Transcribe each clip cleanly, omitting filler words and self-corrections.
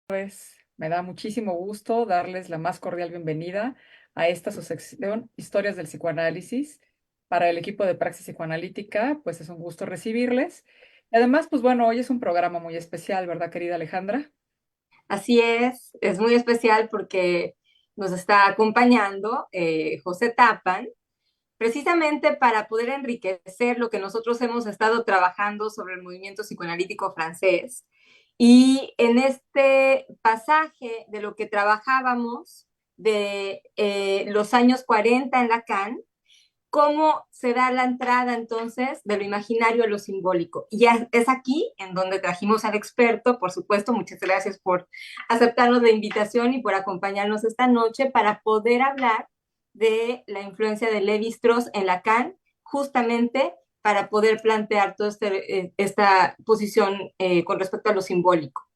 Pues me da muchísimo gusto darles la más cordial bienvenida a esta su sección Historias del Psicoanálisis. Para el equipo de Praxis Psicoanalítica, pues es un gusto recibirles. Y además, pues bueno, hoy es un programa muy especial, ¿verdad, querida Alejandra? Así es muy especial porque nos está acompañando José Tapan, precisamente para poder enriquecer lo que nosotros hemos estado trabajando sobre el movimiento psicoanalítico francés. Y en este pasaje de lo que trabajábamos de los años 40 en Lacan, cómo se da la entrada entonces de lo imaginario a lo simbólico. Y es aquí en donde trajimos al experto, por supuesto, muchas gracias por aceptarnos la invitación y por acompañarnos esta noche para poder hablar de la influencia de Lévi-Strauss en Lacan, justamente para poder plantear toda esta posición con respecto a lo simbólico.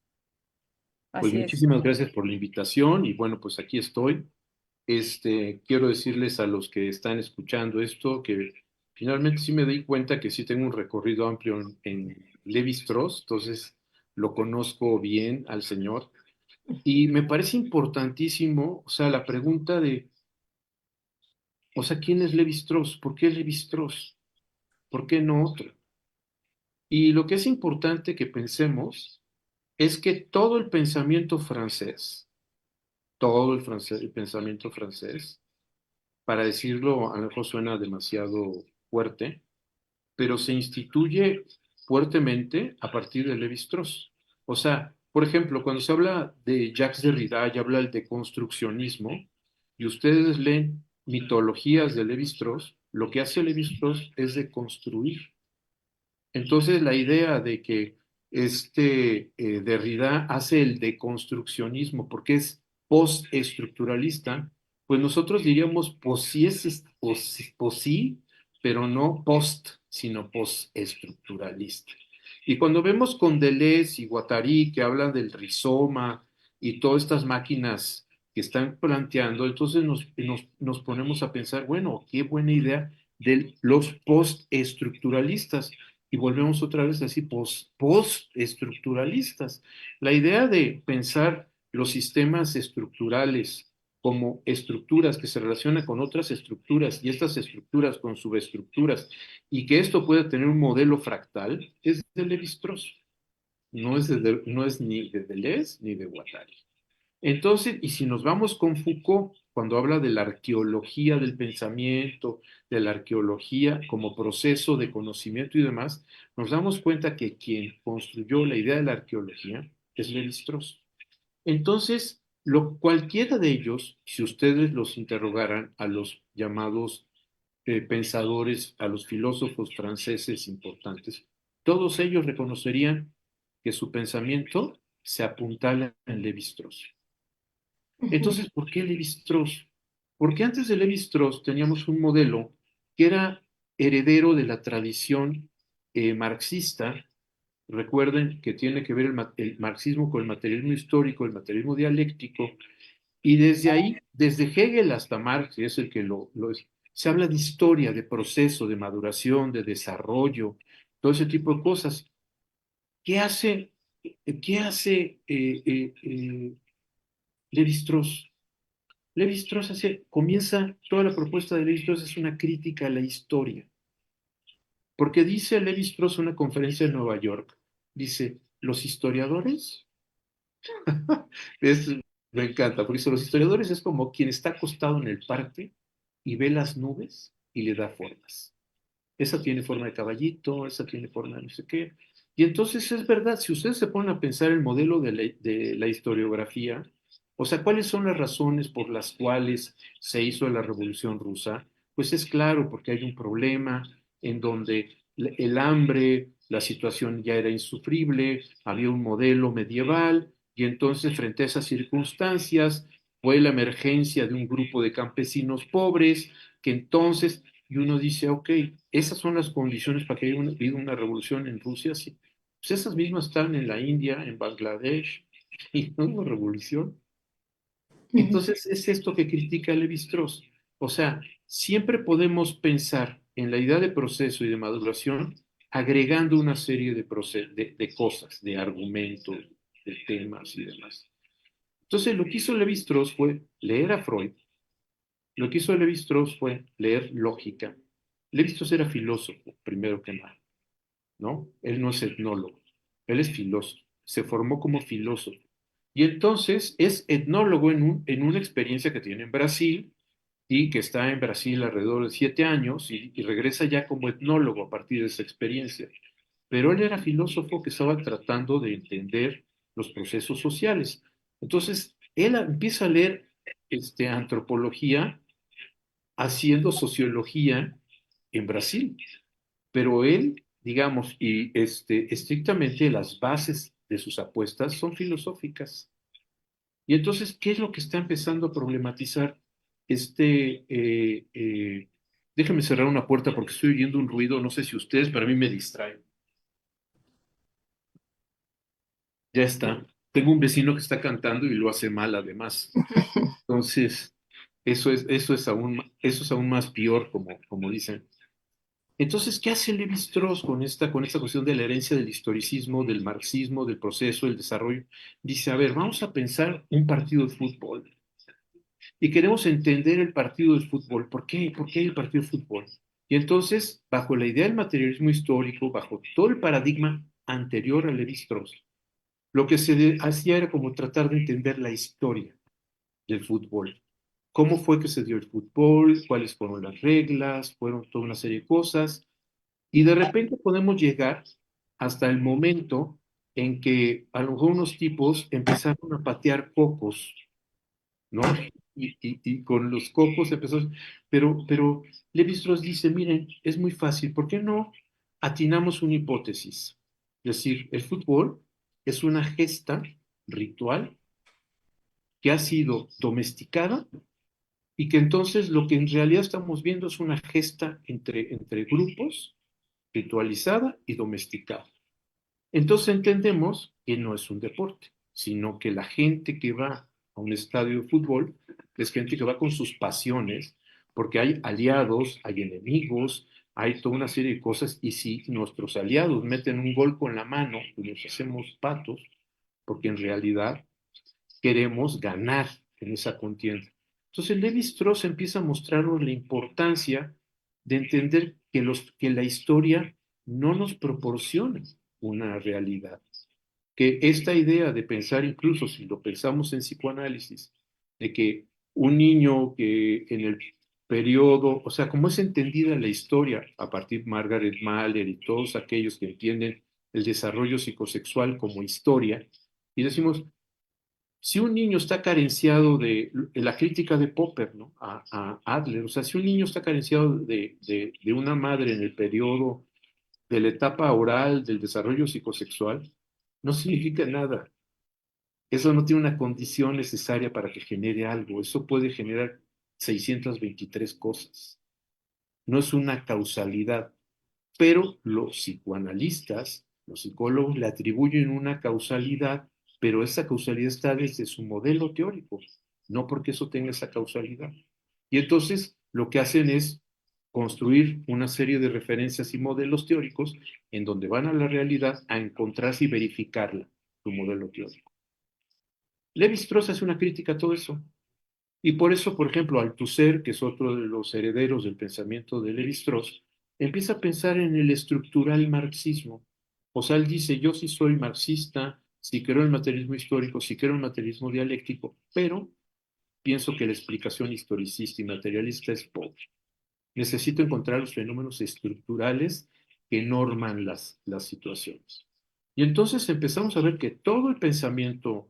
Pues Así es. muchísimas gracias por la invitación y bueno, pues aquí estoy. Quiero decirles a los que están escuchando esto que finalmente sí me di cuenta que sí tengo un recorrido amplio en Lévi-Strauss, entonces lo conozco bien al señor y me parece importantísimo, o sea, la pregunta de, o sea, ¿quién es Lévi-Strauss? ¿Por qué Lévi-Strauss? ¿Por qué no otro? Y lo que es importante que pensemos es que todo el pensamiento francés, el pensamiento francés, para decirlo, a lo mejor suena demasiado fuerte, pero se instituye fuertemente a partir de Lévi-Strauss. O sea, por ejemplo, cuando se habla de Jacques Derrida y habla del deconstruccionismo, y ustedes leen mitologías de Lévi-Strauss, lo que hace Lévi-Strauss es deconstruir. Entonces, la idea de que Derrida hace el deconstruccionismo porque es postestructuralista, pues nosotros diríamos posí, pero no post, sino postestructuralista. Y cuando vemos con Deleuze y Guattari que hablan del rizoma y todas estas máquinas que están planteando, entonces nos ponemos a pensar, bueno, qué buena idea de los postestructuralistas y volvemos otra vez así postestructuralistas. La idea de pensar los sistemas estructurales como estructuras que se relacionan con otras estructuras y estas estructuras con subestructuras y que esto puede tener un modelo fractal es de Lévi-Strauss, no es ni de Deleuze ni de Guattari. Entonces, y si nos vamos con Foucault, cuando habla de la arqueología del pensamiento, de la arqueología como proceso de conocimiento y demás, nos damos cuenta que quien construyó la idea de la arqueología es Lévi-Strauss. Entonces, cualquiera de ellos, si ustedes los interrogaran a los llamados pensadores, a los filósofos franceses importantes, todos ellos reconocerían que su pensamiento se apuntala en Lévi-Strauss. Entonces, ¿por qué Lévi-Strauss? Porque antes de Lévi-Strauss teníamos un modelo que era heredero de la tradición marxista. Recuerden que tiene que ver el marxismo con el materialismo histórico, el materialismo dialéctico, y desde ahí, desde Hegel hasta Marx, y es el que se habla de historia, de proceso, de maduración, de desarrollo, todo ese tipo de cosas. ¿Qué hace, qué hace Lévi-Strauss? Lévi-Strauss comienza, toda la propuesta de Lévi-Strauss es una crítica a la historia, porque dice Lévi-Strauss en una conferencia en Nueva York, dice, los historiadores, es, me encanta, porque dice, los historiadores es como quien está acostado en el parque y ve las nubes y le da formas. Esa tiene forma de caballito, esa tiene forma de no sé qué. Y entonces es verdad, si ustedes se ponen a pensar el modelo de la historiografía, O sea, ¿cuáles son las razones por las cuales se hizo la Revolución Rusa? Pues es claro, porque hay un problema en donde el hambre, la situación ya era insufrible, había un modelo medieval, y entonces frente a esas circunstancias fue la emergencia de un grupo de campesinos pobres, que entonces, y uno dice, ok, esas son las condiciones para que haya habido una revolución en Rusia, sí. Pues esas mismas están en la India, en Bangladesh, y no hubo revolución. Entonces, es esto que critica Levi-Strauss. O sea, siempre podemos pensar en la idea de proceso y de maduración agregando una serie de cosas, de argumentos, de temas y demás. Entonces, lo que hizo Levi-Strauss fue leer a Freud, lo que hizo Levi-Strauss fue leer lógica. Levi-Strauss era filósofo, primero que nada, ¿no? Él no es etnólogo, él es filósofo, se formó como filósofo. Y entonces es etnólogo en una experiencia que tiene en Brasil y que está en Brasil alrededor de 7 años y regresa ya como etnólogo a partir de esa experiencia. Pero él era filósofo que estaba tratando de entender los procesos sociales. Entonces, él empieza a leer antropología haciendo sociología en Brasil, pero él, digamos, y estrictamente las bases de sus apuestas son filosóficas. Y entonces, ¿qué es lo que está empezando a problematizar este... déjame cerrar una puerta porque estoy oyendo un ruido, no sé si ustedes, pero a mí me distrae. Ya está. Tengo un vecino que está cantando y lo hace mal además. Entonces, eso es aún más peor, como dicen. Entonces, ¿qué hace Levi-Strauss con esta cuestión de la herencia del historicismo, del marxismo, del proceso, del desarrollo? Dice, a ver, vamos a pensar un partido de fútbol y queremos entender el partido de fútbol. ¿Por qué? ¿Por qué hay el partido de fútbol? Y entonces, bajo la idea del materialismo histórico, bajo todo el paradigma anterior a Levi-Strauss, lo que se hacía era como tratar de entender la historia del fútbol. ¿Cómo fue que se dio el fútbol? ¿Cuáles fueron las reglas? Fueron toda una serie de cosas. Y de repente podemos llegar hasta el momento en que a lo mejor unos tipos empezaron a patear cocos, ¿no? Y con los cocos empezó, pero Levi-Strauss dice, miren, es muy fácil, ¿por qué no atinamos una hipótesis? Es decir, el fútbol es una gesta ritual que ha sido domesticada y que entonces lo que en realidad estamos viendo es una gesta entre grupos, ritualizada y domesticada. Entonces entendemos que no es un deporte, sino que la gente que va a un estadio de fútbol es gente que va con sus pasiones, porque hay aliados, hay enemigos, hay toda una serie de cosas, y si nuestros aliados meten un gol con la mano, pues nos hacemos patos, porque en realidad queremos ganar en esa contienda. Entonces Levi Strauss empieza a mostrarnos la importancia de entender que la historia no nos proporciona una realidad, que esta idea de pensar, incluso si lo pensamos en psicoanálisis, de que un niño que en el periodo, o sea, como es entendida la historia a partir de Margaret Mahler y todos aquellos que entienden el desarrollo psicosexual como historia, y decimos, si un niño está carenciado de la crítica de Popper, ¿no? A Adler, o sea, si un niño está carenciado de una madre en el periodo de la etapa oral del desarrollo psicosexual, no significa nada. Eso no tiene una condición necesaria para que genere algo. Eso puede generar 623 cosas. No es una causalidad, pero los psicoanalistas, los psicólogos le atribuyen una causalidad, pero esa causalidad está desde su modelo teórico, no porque eso tenga esa causalidad. Y entonces lo que hacen es construir una serie de referencias y modelos teóricos en donde van a la realidad a encontrarse y verificarla, su modelo teórico. Levi-Strauss hace una crítica a todo eso. Y por eso, por ejemplo, Althusser, que es otro de los herederos del pensamiento de Levi-Strauss, empieza a pensar en el estructural marxismo. O sea, él dice, yo sí soy marxista, sí creo en el materialismo histórico, sí creo en el materialismo dialéctico, pero pienso que la explicación historicista y materialista es pobre. Necesito encontrar los fenómenos estructurales que norman las situaciones. Y entonces empezamos a ver que todo el pensamiento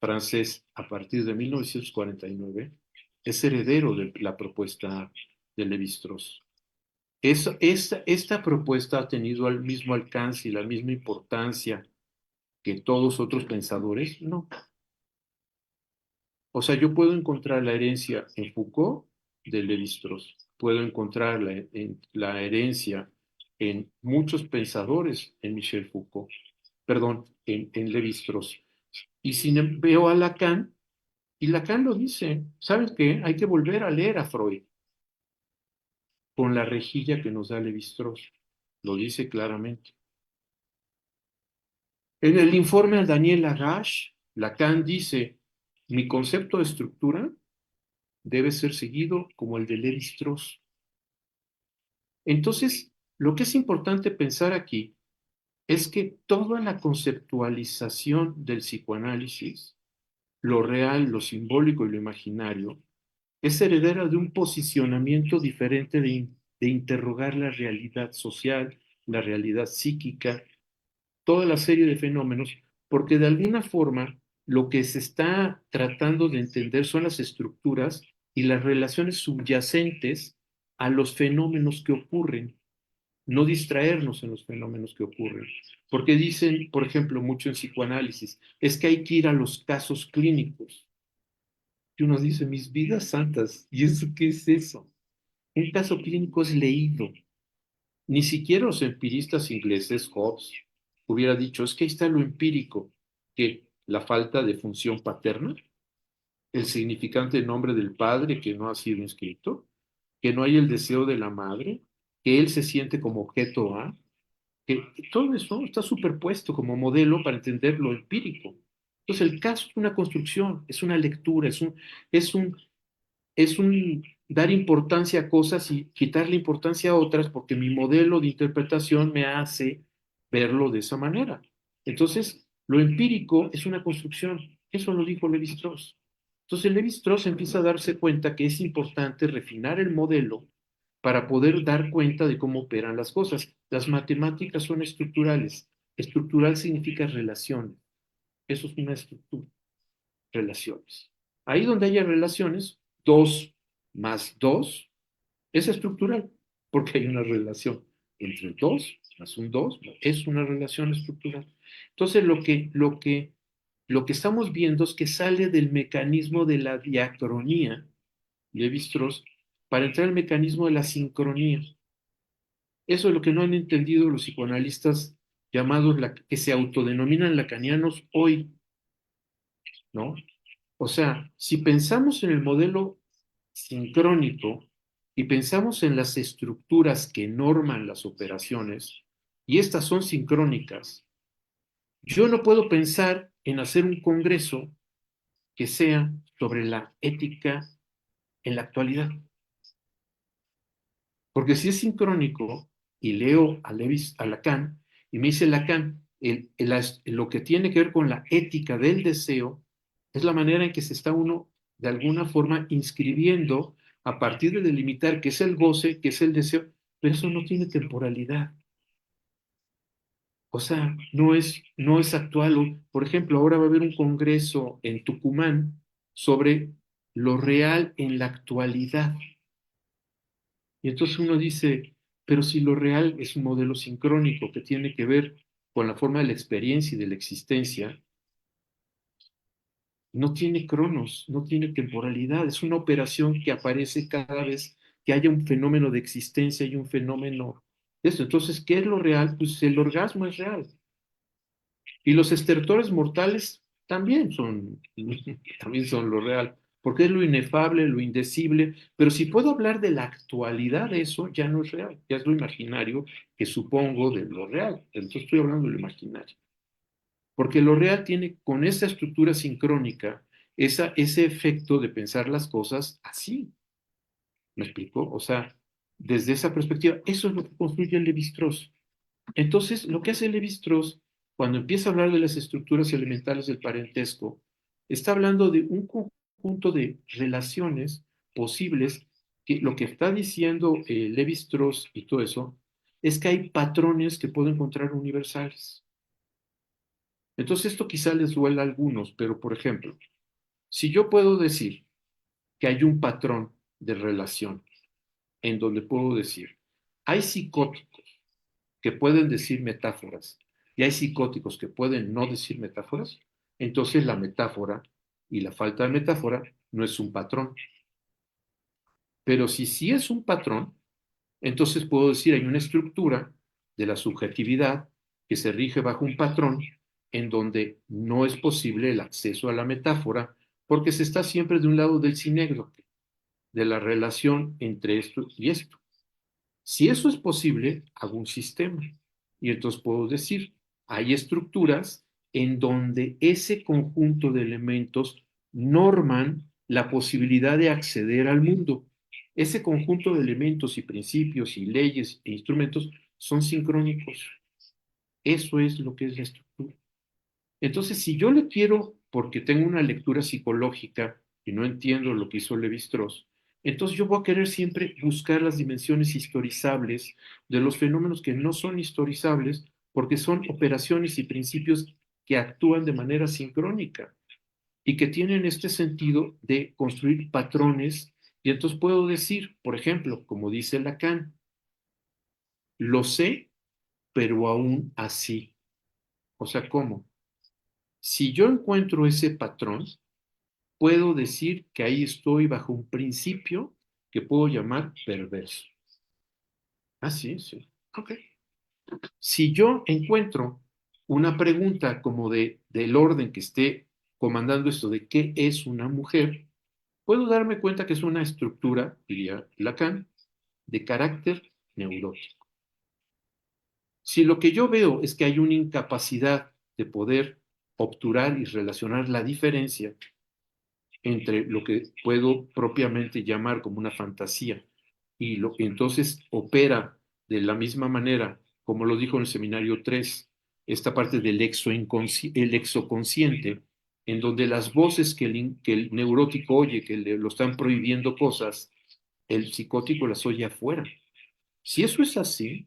francés a partir de 1949 es heredero de la propuesta de Lévi-Strauss. Esta propuesta ha tenido el mismo alcance y la misma importancia que todos otros pensadores, no. O sea, yo puedo encontrar la herencia en Foucault de Lévi-Strauss, puedo encontrar la herencia en muchos pensadores en Michel Foucault, perdón, en Lévi-Strauss. Y veo a Lacan, y Lacan lo dice, ¿sabes qué? Hay que volver a leer a Freud con la rejilla que nos da Lévi-Strauss. Lo dice claramente. En el informe a Daniel Lagache, Lacan dice, mi concepto de estructura debe ser seguido como el de Lévi-Strauss. Entonces, lo que es importante pensar aquí es que toda la conceptualización del psicoanálisis, lo real, lo simbólico y lo imaginario, es heredera de un posicionamiento diferente de interrogar la realidad social, la realidad psíquica, toda la serie de fenómenos, porque de alguna forma lo que se está tratando de entender son las estructuras y las relaciones subyacentes a los fenómenos que ocurren, no distraernos en los fenómenos que ocurren. Porque dicen, por ejemplo, mucho en psicoanálisis, es que hay que ir a los casos clínicos. Y uno dice, mis vidas santas, ¿y eso qué es eso? Un caso clínico es leído. Ni siquiera los empiristas ingleses, Hobbes, hubiera dicho, es que ahí está lo empírico, que la falta de función paterna, el significante nombre del padre que no ha sido inscrito, que no hay el deseo de la madre, que él se siente como objeto A, que todo eso está superpuesto como modelo para entender lo empírico. Entonces el caso es una construcción, es una lectura, es un es un dar importancia a cosas y quitarle importancia a otras porque mi modelo de interpretación me hace verlo de esa manera. Entonces, lo empírico es una construcción. Eso lo dijo Lévi-Strauss. Entonces, Lévi-Strauss empieza a darse cuenta que es importante refinar el modelo para poder dar cuenta de cómo operan las cosas. Las matemáticas son estructurales. Estructural significa relaciones. Eso es una estructura, relaciones. Ahí donde haya relaciones, 2 más 2 es estructural, porque hay una relación entre 2 más un 2 es una relación estructural. Entonces, lo que estamos viendo es que sale del mecanismo de la diacronía, Lévi-Strauss, para entrar al mecanismo de la sincronía. Eso es lo que no han entendido los psicoanalistas llamados que se autodenominan lacanianos hoy, ¿no? O sea, si pensamos en el modelo sincrónico y pensamos en las estructuras que norman las operaciones, y estas son sincrónicas, yo no puedo pensar en hacer un congreso que sea sobre la ética en la actualidad. Porque si es sincrónico y leo a Lacan, y me dice Lacan, lo que tiene que ver con la ética del deseo es la manera en que se está uno de alguna forma inscribiendo a partir de delimitar qué es el goce, qué es el deseo, pero eso no tiene temporalidad. O sea, no es actual. Por ejemplo, ahora va a haber un congreso en Tucumán sobre lo real en la actualidad. Y entonces uno dice, pero si lo real es un modelo sincrónico que tiene que ver con la forma de la experiencia y de la existencia, no tiene cronos, no tiene temporalidad, es una operación que aparece cada vez que haya un fenómeno de existencia y un fenómeno de esto. Entonces, ¿qué es lo real? Pues el orgasmo es real. Y los estertores mortales también son lo real, porque es lo inefable, lo indecible, pero si puedo hablar de la actualidad de eso, ya no es real, ya es lo imaginario que supongo de lo real. Entonces estoy hablando de lo imaginario. Porque lo real tiene con esa estructura sincrónica ese efecto de pensar las cosas así. ¿Me explico? O sea, desde esa perspectiva, eso es lo que construye Levi-Strauss. Entonces, lo que hace Levi-Strauss, cuando empieza a hablar de las estructuras elementales del parentesco, está hablando de un conjunto de relaciones posibles, que lo que está diciendo Levi-Strauss y todo eso, es que hay patrones que puedo encontrar universales. Entonces esto quizá les duela a algunos, pero por ejemplo, si yo puedo decir que hay un patrón de relación en donde puedo decir, hay psicóticos que pueden decir metáforas y hay psicóticos que pueden no decir metáforas, entonces la metáfora y la falta de metáfora no es un patrón. Pero si sí es un patrón, entonces puedo decir hay una estructura de la subjetividad que se rige bajo un patrón en donde no es posible el acceso a la metáfora porque se está siempre de un lado del sinécdoque, de la relación entre esto y esto. Si eso es posible, hago un sistema. Y entonces puedo decir, hay estructuras en donde ese conjunto de elementos norman la posibilidad de acceder al mundo. Ese conjunto de elementos y principios y leyes e instrumentos son sincrónicos. Eso es lo que es la estructura. Entonces, si yo le quiero, porque tengo una lectura psicológica y no entiendo lo que hizo Levi-Strauss, entonces yo voy a querer siempre buscar las dimensiones historizables de los fenómenos que no son historizables, porque son operaciones y principios que actúan de manera sincrónica y que tienen este sentido de construir patrones. Y entonces puedo decir, por ejemplo, como dice Lacan, lo sé, pero aún así. O sea, ¿cómo? Si yo encuentro ese patrón, puedo decir que ahí estoy bajo un principio que puedo llamar perverso. Ah, sí, sí. Ok. Si yo encuentro una pregunta como del orden que esté comandando esto de qué es una mujer, puedo darme cuenta que es una estructura, diría Lacan, de carácter neurótico. Si lo que yo veo es que hay una incapacidad de poder obturar y relacionar la diferencia entre lo que puedo propiamente llamar como una fantasía y lo que entonces opera de la misma manera, como lo dijo en el seminario 3, esta parte del el exoconsciente, en donde las voces que el neurótico oye, que lo están prohibiendo cosas, el psicótico las oye afuera. Si eso es así,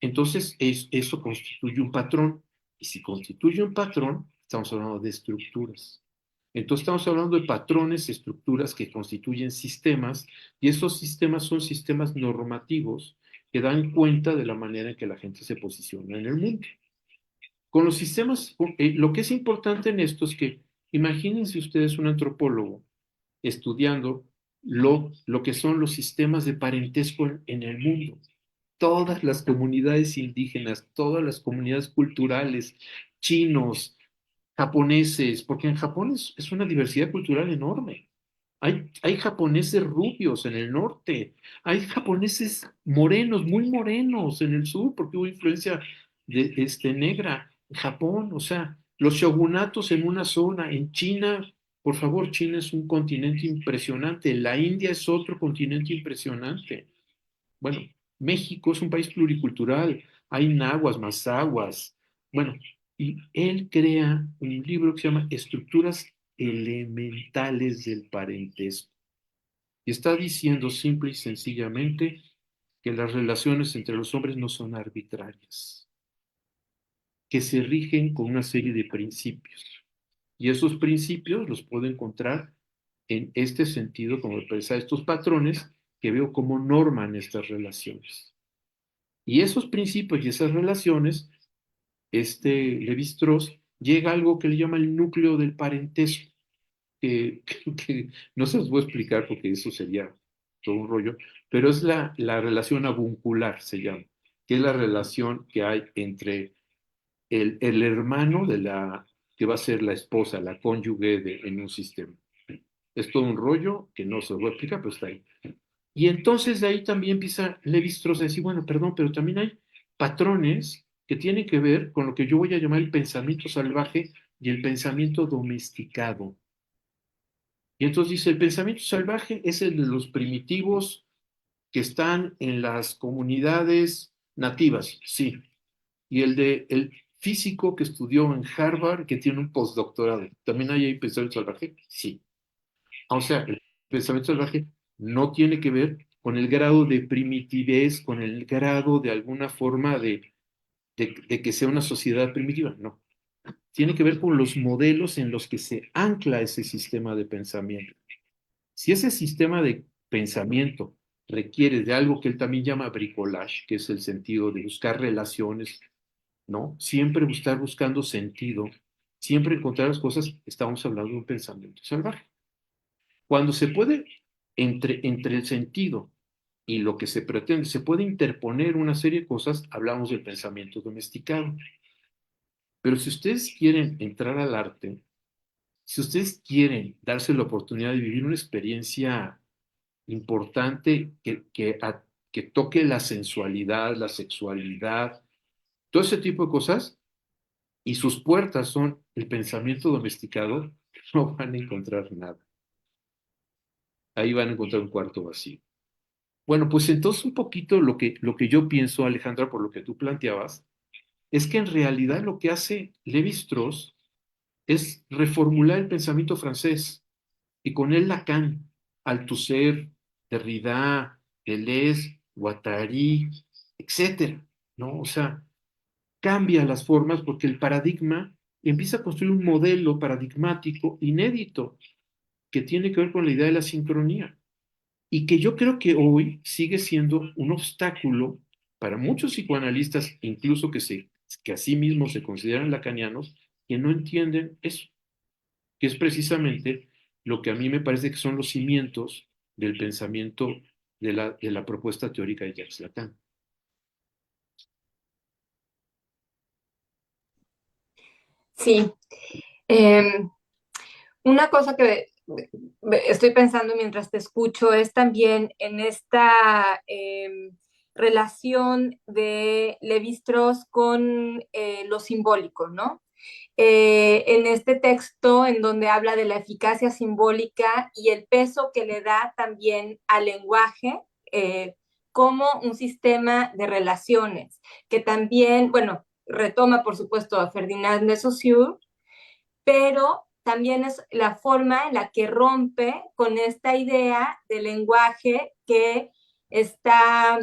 entonces eso constituye un patrón. Y si constituye un patrón, estamos hablando de estructuras. Entonces estamos hablando de patrones, estructuras que constituyen sistemas, y esos sistemas son sistemas normativos que dan cuenta de la manera en que la gente se posiciona en el mundo. Con los sistemas, lo que es importante en esto es que imagínense ustedes un antropólogo estudiando lo que son los sistemas de parentesco en el mundo. Todas las comunidades indígenas, todas las comunidades culturales, chinos, japoneses, porque en Japón es una diversidad cultural enorme. Hay japoneses rubios en el norte, hay japoneses morenos, muy morenos en el sur, porque hubo influencia negra en Japón, o sea, los shogunatos en una zona, en China, por favor, China es un continente impresionante, la India es otro continente impresionante. Bueno, México es un país pluricultural, hay nahuas, mazahuas. Bueno, y él crea un libro que se llama Estructuras Elementales del Parentesco. Y está diciendo simple y sencillamente que las relaciones entre los hombres no son arbitrarias, que se rigen con una serie de principios. Y esos principios los puedo encontrar en este sentido, como expresar estos patrones que veo como norman estas relaciones. Y esos principios y esas relaciones, Levi-Strauss llega a algo que le llama el núcleo del parentesco, que no se los voy a explicar porque eso sería todo un rollo, pero es la relación avuncular, se llama, que es la relación que hay entre el hermano que va a ser la esposa, la cónyuge en un sistema. Es todo un rollo que no se los voy a explicar, pero está ahí. Y entonces de ahí también empieza Levi-Strauss a decir, bueno, perdón, pero también hay patrones que tienen que ver con lo que yo voy a llamar el pensamiento salvaje y el pensamiento domesticado. Y entonces dice, el pensamiento salvaje es el de los primitivos que están en las comunidades nativas, sí. Y el de el físico que estudió en Harvard, que tiene un postdoctorado. ¿También hay ahí pensamiento salvaje? Sí. O sea, el pensamiento salvaje no tiene que ver con el grado de primitivez, con el grado de alguna forma de que sea una sociedad primitiva, no. tiene que ver con los modelos en los que se ancla ese sistema de pensamiento. Si ese sistema de pensamiento requiere de algo que él también llama bricolage, que es el sentido de buscar relaciones, ¿no? Siempre estar buscando sentido, siempre encontrar las cosas, estamos hablando de un pensamiento salvaje. Cuando se puede, entre el sentido y lo que se pretende, se puede interponer una serie de cosas, hablamos del pensamiento domesticado. Pero si ustedes quieren entrar al arte, si ustedes quieren darse la oportunidad de vivir una experiencia importante que toque la sensualidad, la sexualidad, todo ese tipo de cosas, y sus puertas son el pensamiento domesticado, no van a encontrar nada. Ahí van a encontrar un cuarto vacío. Bueno, pues entonces un poquito lo que yo pienso, Alejandra, por lo que tú planteabas, es que en realidad lo que hace Lévi-Strauss es reformular el pensamiento francés y con él Lacan, Althusser, Derrida, Deleuze, Guattari, etcétera, ¿no? O sea, cambia las formas porque el paradigma empieza a construir un modelo paradigmático inédito que tiene que ver con la idea de la sincronía y que yo creo que hoy sigue siendo un obstáculo para muchos psicoanalistas, incluso que a sí mismos se consideran lacanianos, que no entienden eso, que es precisamente lo que a mí me parece que son los cimientos del pensamiento de la propuesta teórica de Jacques Lacan. Sí. Em, una cosa que estoy pensando mientras te escucho es también en esta relación de Lévi-Strauss con lo simbólico, ¿no? En este texto en donde habla de la eficacia simbólica y el peso que le da también al lenguaje como un sistema de relaciones, que también, bueno, retoma por supuesto a Ferdinand de Saussure, pero también es la forma en la que rompe con esta idea de lenguaje que está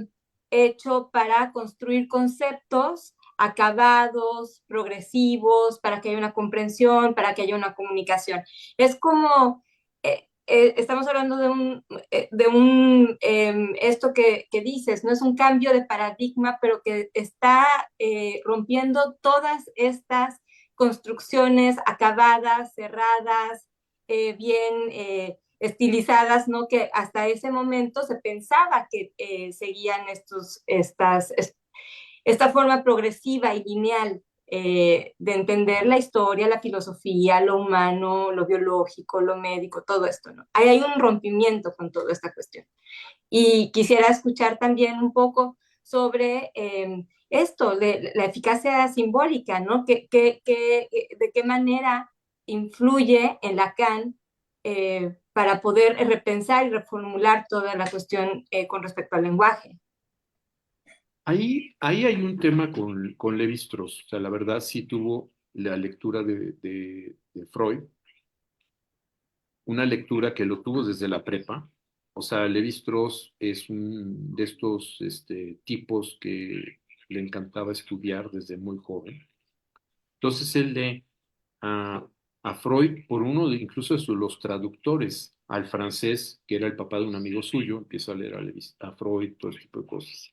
hecho para construir conceptos acabados, progresivos, para que haya una comprensión, para que haya una comunicación. Es como, estamos hablando esto que dices, no es un cambio de paradigma, pero que está rompiendo todas estas construcciones acabadas, cerradas, bien estilizadas, ¿no? Que hasta ese momento se pensaba que seguían esta forma progresiva y lineal de entender la historia, la filosofía, lo humano, lo biológico, lo médico, todo esto, ¿no? Ahí hay un rompimiento con toda esta cuestión. Y quisiera escuchar también un poco sobre esto, de la eficacia simbólica, ¿no? ¿De qué manera influye en Lacan para poder repensar y reformular toda la cuestión con respecto al lenguaje? Ahí hay un tema con Levi-Strauss. O sea, la verdad sí tuvo la lectura de Freud, una lectura que lo tuvo desde la prepa. O sea, Levi-Strauss es un de estos tipos que le encantaba estudiar desde muy joven. Entonces él lee a, a Freud por incluso los traductores al francés, que era el papá de un amigo suyo, empieza a leer a Freud, todo ese tipo de cosas.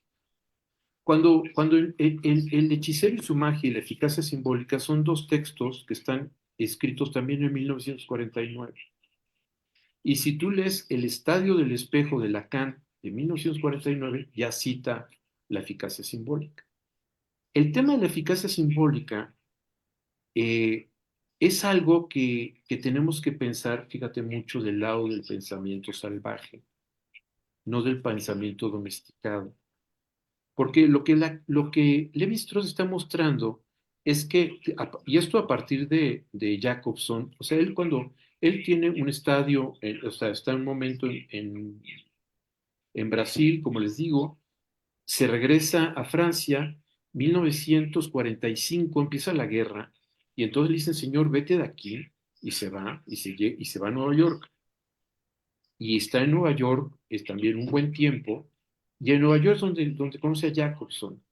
Cuando el hechicero y su magia y la eficacia simbólica son dos textos que están escritos también en 1949. Y si tú lees El Estadio del Espejo de Lacan de 1949, ya cita la eficacia simbólica. El tema de la eficacia simbólica eh, es algo que tenemos que pensar, fíjate, mucho del lado del pensamiento salvaje, no del pensamiento domesticado. Porque lo que Levi-Strauss está mostrando es que, y esto a partir de Jacobson, o sea, cuando él tiene un estadio, o sea, está en un momento en Brasil, como les digo, se regresa a Francia, 1945 empieza la guerra, y entonces le dicen, señor, vete de aquí, y se va, y se va a Nueva York. Y está en Nueva York, es también un buen tiempo, y en Nueva York es donde conoce a Jacobson.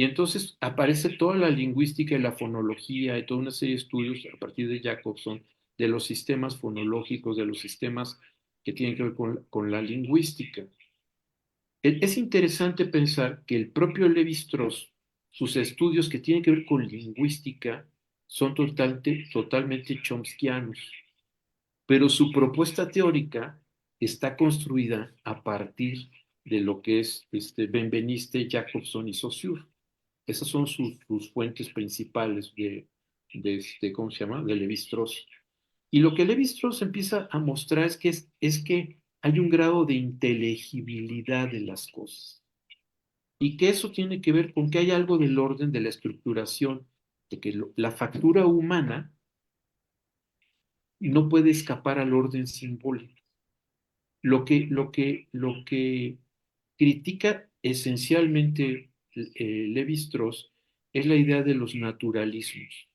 Y entonces aparece toda la lingüística y la fonología y toda una serie de estudios a partir de Jacobson de los sistemas fonológicos, de los sistemas que tienen que ver con la lingüística. Es interesante pensar que el propio Levi-Strauss, sus estudios que tienen que ver con lingüística, son totalmente chomskianos, pero su propuesta teórica está construida a partir de lo que es Benveniste, Jacobson y Saussure. Esas son sus fuentes principales ¿cómo se llama? De Levi-Strauss. Y lo que Levi-Strauss empieza a mostrar es que hay un grado de inteligibilidad de las cosas. Y que eso tiene que ver con que hay algo del orden de la estructuración, de que la factura humana no puede escapar al orden simbólico. Lo que critica esencialmente Levi-Strauss es la idea de los naturalismos.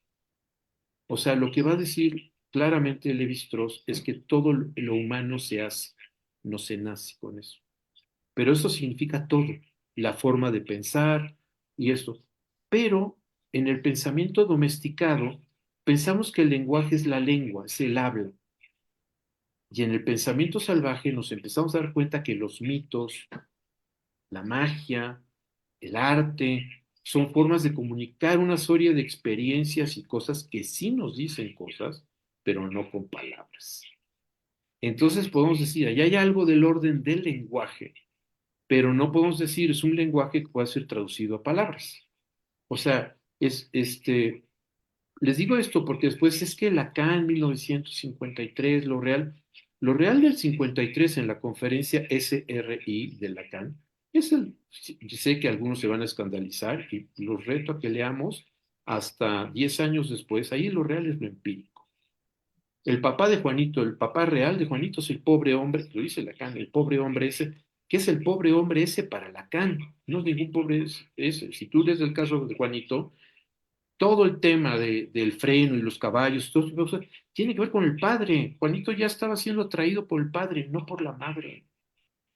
O sea, lo que va a decir claramente Levi-Strauss es que todo lo humano se hace, no se nace con eso. Pero eso significa todo, la forma de pensar y esto. Pero en el pensamiento domesticado, pensamos que el lenguaje es la lengua, es el habla. Y en el pensamiento salvaje nos empezamos a dar cuenta que los mitos, la magia, el arte, son formas de comunicar una serie de experiencias y cosas que sí nos dicen cosas, pero no con palabras. Entonces podemos decir, ahí hay algo del orden del lenguaje, pero no podemos decir es un lenguaje que pueda ser traducido a palabras. O sea, les digo esto porque después es que Lacan, 1953, lo real del 53 en la conferencia SRI de Lacan, yo sé que algunos se van a escandalizar y los reto a que leamos hasta 10 años después, ahí lo real es lo empírico. El papá de Juanito, el papá real de Juanito es el pobre hombre, lo dice Lacan, el pobre hombre ese. ¿Qué es el pobre hombre ese para Lacan? No es ningún pobre ese. Si tú lees el caso de Juanito, todo el tema del freno y los caballos, todo eso, tiene que ver con el padre. Juanito ya estaba siendo atraído por el padre, no por la madre.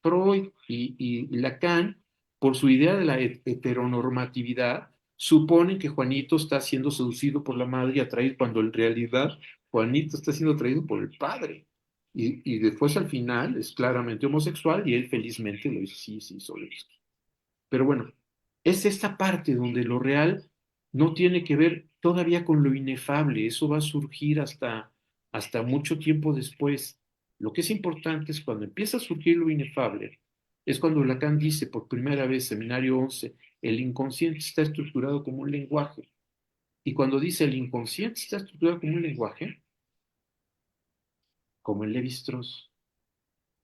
Freud y Lacan, por su idea de la heteronormatividad, suponen que Juanito está siendo seducido por la madre y atraído, cuando en realidad Juanito está siendo atraído por el padre. Y después al final es claramente homosexual y él felizmente lo dice, sí, sí, soy lesbiana. Pero bueno, es esta parte donde lo real no tiene que ver todavía con lo inefable, eso va a surgir hasta mucho tiempo después. Lo que es importante es cuando empieza a surgir lo inefable, es cuando Lacan dice por primera vez, Seminario 11, el inconsciente está estructurado como un lenguaje. Y cuando dice el inconsciente está estructurado como un lenguaje, como en Levi-Strauss,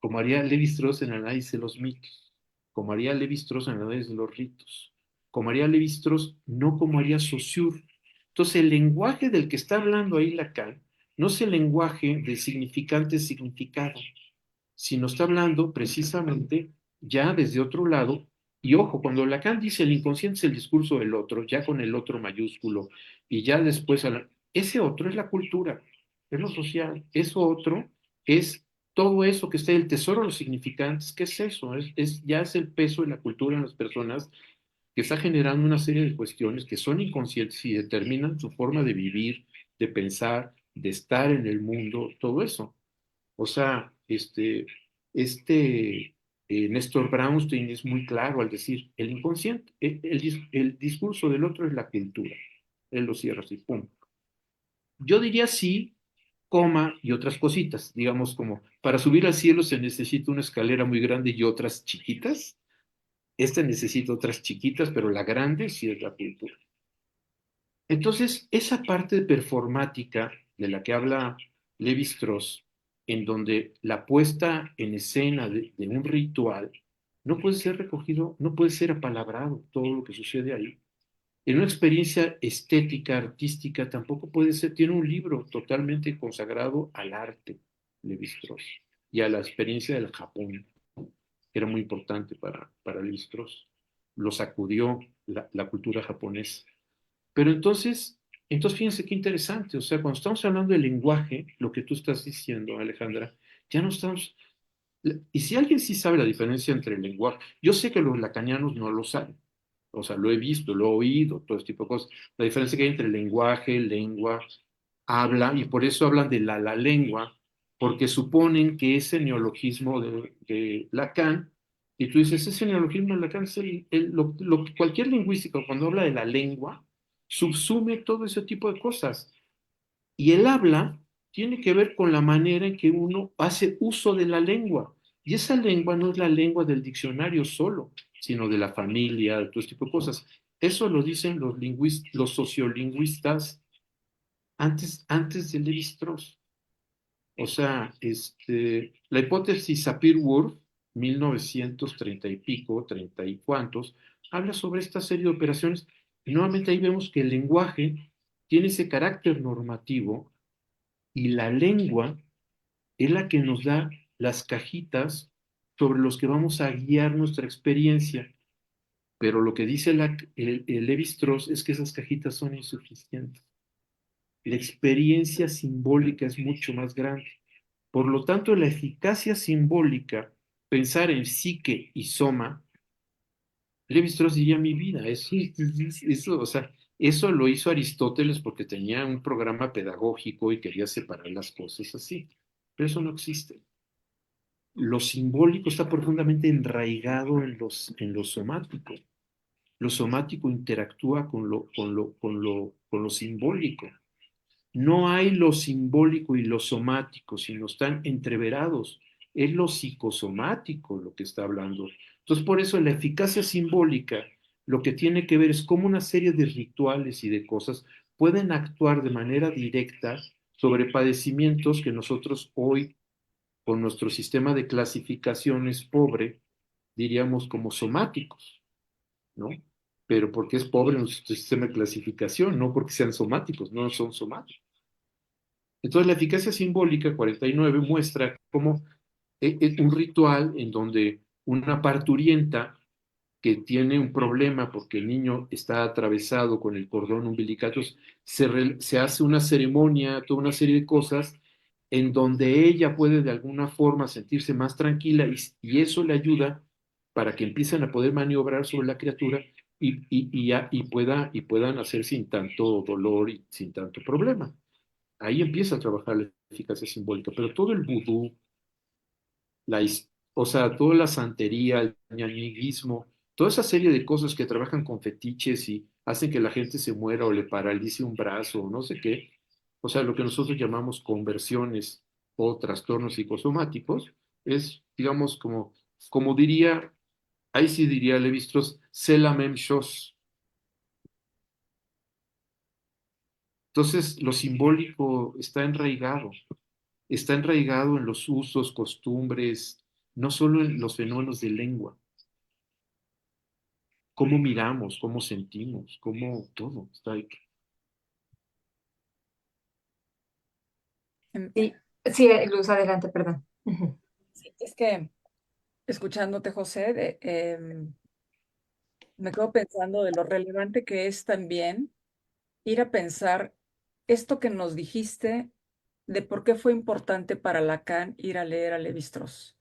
como haría Levi-Strauss en el análisis de los mitos, como haría Levi-Strauss en el análisis de los ritos, como haría Levi-Strauss, no como haría Saussure. Entonces, el lenguaje del que está hablando ahí Lacan no es el lenguaje de significante-significado, sino está hablando precisamente ya desde otro lado. Y ojo, cuando Lacan dice el inconsciente es el discurso del otro, ya con el otro mayúsculo, y ya después, ese otro es la cultura, es lo social, eso otro es todo eso que está el tesoro de los significantes. ¿Qué es eso? Ya es el peso de la cultura en las personas que está generando una serie de cuestiones que son inconscientes y determinan su forma de vivir, de pensar, de estar en el mundo, todo eso. O sea, Néstor Brownstein es muy claro al decir, el inconsciente, el discurso del otro es la cultura. Él lo cierra así, pum. Yo diría sí, coma y otras cositas, digamos como, para subir al cielo se necesita una escalera muy grande y otras chiquitas. Esta necesita otras chiquitas, pero la grande sí es la cultura. Entonces, esa parte performática de la que habla Levi-Strauss, en donde la puesta en escena de un ritual no puede ser recogido, no puede ser apalabrado todo lo que sucede ahí. En una experiencia estética, artística, tampoco puede ser, tiene un libro totalmente consagrado al arte, Levi-Strauss, y a la experiencia del Japón, que era muy importante para Levi-Strauss. Lo sacudió la cultura japonesa. Pero entonces fíjense qué interesante, o sea, cuando estamos hablando del lenguaje, lo que tú estás diciendo, Alejandra, ya no estamos, y si alguien sí sabe la diferencia entre el lenguaje, yo sé que los lacanianos no lo saben, O sea, lo he visto, lo he oído, todo este tipo de cosas. La diferencia que hay entre lenguaje, lengua, habla, y por eso hablan de la lengua, porque suponen que ese neologismo de Lacan, y tú dices, ese neologismo de Lacan es lo que cualquier lingüístico cuando habla de la lengua, subsume todo ese tipo de cosas. Y el habla tiene que ver con la manera en que uno hace uso de la lengua. Y esa lengua no es la lengua del diccionario solo, sino de la familia, de todo este tipo de cosas. Eso lo dicen los sociolingüistas antes de Lévi-Strauss. O sea, la hipótesis Sapir-Whorf, 1930 y pico, 30 y cuantos, habla sobre esta serie de operaciones y nuevamente ahí vemos que el lenguaje tiene ese carácter normativo y la lengua es la que nos da las cajitas sobre los que vamos a guiar nuestra experiencia. Pero lo que dice el Lévi-Strauss es que esas cajitas son insuficientes. La experiencia simbólica es mucho más grande. Por lo tanto, la eficacia simbólica, pensar en psique y soma, Lévi-Strauss diría mi vida. Eso, o sea, eso lo hizo Aristóteles porque tenía un programa pedagógico y quería separar las cosas así. Pero eso no existe. Lo simbólico está profundamente enraigado en lo somático. Lo somático interactúa con lo simbólico. No hay lo simbólico y lo somático, sino están entreverados. Es lo psicosomático lo que está hablando. Entonces, por eso la eficacia simbólica lo que tiene que ver es cómo una serie de rituales y de cosas pueden actuar de manera directa sobre padecimientos que nosotros hoy, con nuestro sistema de clasificaciones pobre, diríamos como somáticos, ¿no? Pero porque es pobre nuestro sistema de clasificación, no porque sean somáticos, no son somáticos. Entonces, la eficacia simbólica 49 muestra cómo es un ritual en donde una parturienta que tiene un problema porque el niño está atravesado con el cordón umbilical, entonces se hace una ceremonia, toda una serie de cosas en donde ella puede de alguna forma sentirse más tranquila y eso le ayuda para que empiecen a poder maniobrar sobre la criatura y puedan hacer sin tanto dolor y sin tanto problema. Ahí empieza a trabajar la eficacia simbólica, pero todo el vudú, o sea, toda la santería, el ñañiguismo, toda esa serie de cosas que trabajan con fetiches y hacen que la gente se muera o le paralice un brazo o no sé qué, o sea, lo que nosotros llamamos conversiones o trastornos psicosomáticos, es, digamos, como diría, ahí sí diría Levi-Strauss, c'est la même chose. Entonces, lo simbólico está enraigado en los usos, costumbres, no solo en los fenómenos de lengua, cómo miramos, cómo sentimos, cómo todo está ahí. Em, Sí, sí, Luz, adelante, perdón. Ujú. sí, es que escuchándote, José, me quedo pensando de lo relevante que es también ir a pensar esto que nos dijiste de por qué fue importante para Lacan ir a leer a Lévi-Strauss.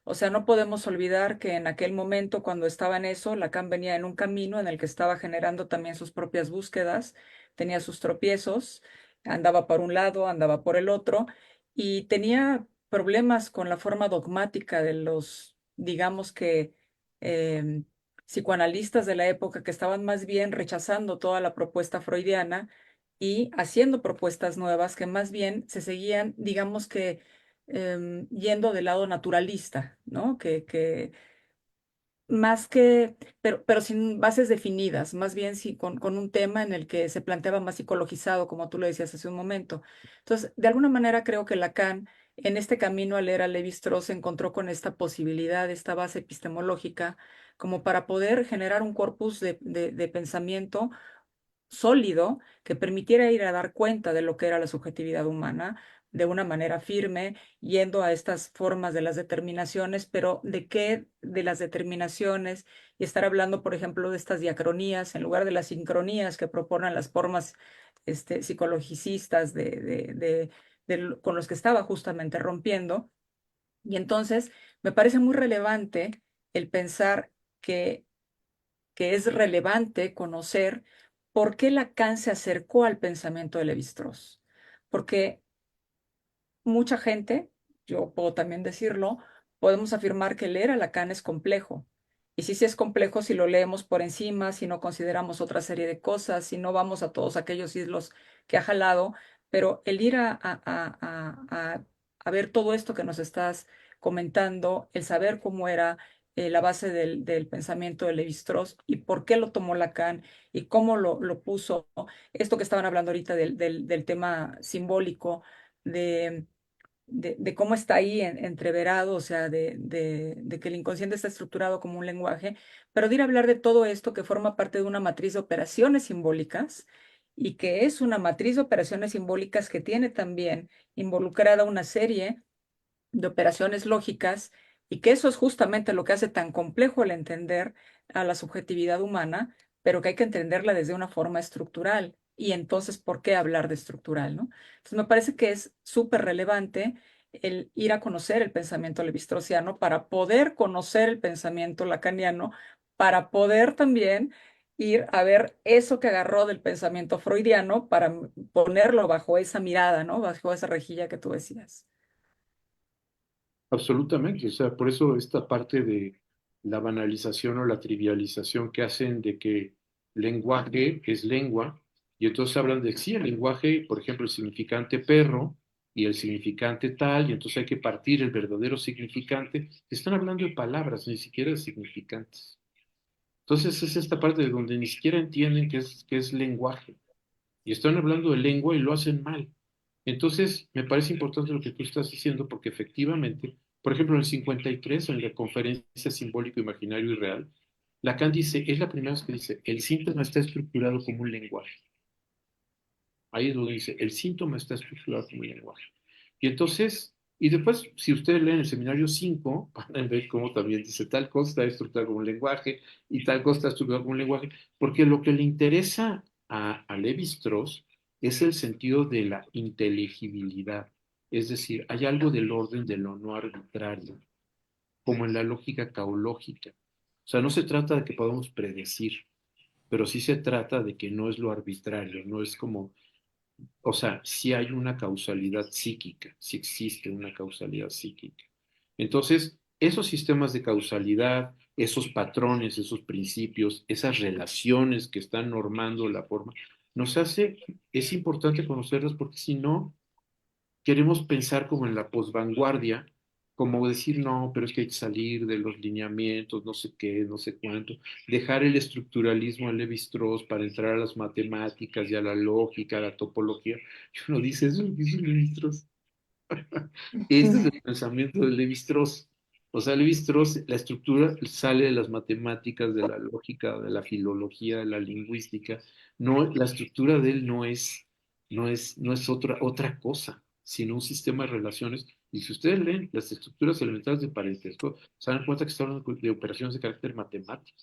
O sea, no podemos olvidar que en aquel momento, cuando estaba en eso, Lacan venía en un camino en el que estaba generando también sus propias búsquedas, tenía sus tropiezos, andaba por un lado, andaba por el otro, y tenía problemas con la forma dogmática de los, digamos que, em, psicoanalistas de la época que estaban más bien rechazando toda la propuesta freudiana y haciendo propuestas nuevas que más bien se seguían, digamos que, yendo del lado naturalista, ¿no? Más que, pero sin bases definidas, más bien sí, con un tema en el que se planteaba más psicologizado, como tú lo decías hace un momento. Entonces, de alguna manera creo que Lacan, en este camino al leer a Lévi-Strauss, se encontró con esta posibilidad, esta base epistemológica, como para poder generar un corpus de pensamiento sólido que permitiera ir a dar cuenta de lo que era la subjetividad humana de una manera firme, yendo a estas formas de las determinaciones, pero ¿de qué de las determinaciones? Y estar hablando, por ejemplo, de estas diacronías en lugar de las sincronías que proponen las formas psicologicistas con los que estaba justamente rompiendo. Y entonces me parece muy relevante el pensar que que es relevante conocer por qué Lacan se acercó al pensamiento de Lévi-Strauss. Porque mucha gente, yo puedo también decirlo, podemos afirmar que leer a Lacan es complejo. Y sí, sí es complejo si lo leemos por encima, si no consideramos otra serie de cosas, si no vamos a todos aquellos hilos que ha jalado, pero el ir a ver todo esto que nos estás comentando, el saber cómo era la base del pensamiento de Lévi-Strauss y por qué lo tomó Lacan y cómo lo puso, esto que estaban hablando ahorita del tema simbólico, de de cómo está ahí entreverado, o sea, de que el inconsciente está estructurado como un lenguaje, pero de ir a hablar de todo esto que forma parte de una matriz de operaciones simbólicas y que es una matriz de operaciones simbólicas que tiene también involucrada una serie de operaciones lógicas y que eso es justamente lo que hace tan complejo el entender a la subjetividad humana, pero que hay que entenderla desde una forma estructural. Y entonces, ¿por qué hablar de estructural, no? Entonces, me parece que es súper relevante el ir a conocer el pensamiento levistrosiano para poder conocer el pensamiento lacaniano, para poder también ir a ver eso que agarró del pensamiento freudiano para ponerlo bajo esa mirada, ¿no? Bajo esa rejilla que tú decías. Absolutamente, o sea, por eso esta parte de la banalización o la trivialización que hacen de que lenguaje es lengua, y entonces hablan de, sí, el lenguaje, por ejemplo, el significante perro y el significante tal, y entonces hay que partir el verdadero significante. Están hablando de palabras, ni siquiera de significantes. Entonces es esta parte de donde ni siquiera entienden qué es lenguaje y están hablando de lengua y lo hacen mal. Entonces, me parece importante lo que tú estás diciendo porque efectivamente, por ejemplo, en el 53, en la conferencia simbólico, imaginario y real, Lacan dice, es la primera vez que dice, el síntoma está estructurado como un lenguaje. Ahí es donde dice, el síntoma está estructurado como un lenguaje. Y entonces, y después, si ustedes leen el seminario 5 van a ver cómo también dice tal cosa está estructurado como un lenguaje y tal cosa está estructurado como un lenguaje, porque lo que le interesa a Lévi-Strauss es el sentido de la inteligibilidad. Es decir, hay algo del orden de lo no arbitrario, como en la lógica caológica. O sea, no se trata de que podamos predecir, pero sí se trata de que no es lo arbitrario, no es como o sea, sí hay una causalidad psíquica, sí existe una causalidad psíquica. Entonces, esos sistemas de causalidad, esos patrones, esos principios, esas relaciones que están normando la forma, es importante conocerlas porque si no, queremos pensar como en la posvanguardia, como decir, no, pero es que hay que salir de los lineamientos, no sé qué, no sé cuánto, dejar el estructuralismo a Levi-Strauss para entrar a las matemáticas y a la lógica, a la topología. Y uno dice, eso es lo que hizo Levi-Strauss. Este es el pensamiento de Levi-Strauss. O sea, Levi-Strauss, la estructura sale de las matemáticas, de la lógica, de la filología, de la lingüística. No, la estructura de él no es otra cosa, sino un sistema de relaciones. Y si ustedes leen las estructuras elementales de parentesco, se dan cuenta que están hablando de operaciones de carácter matemático,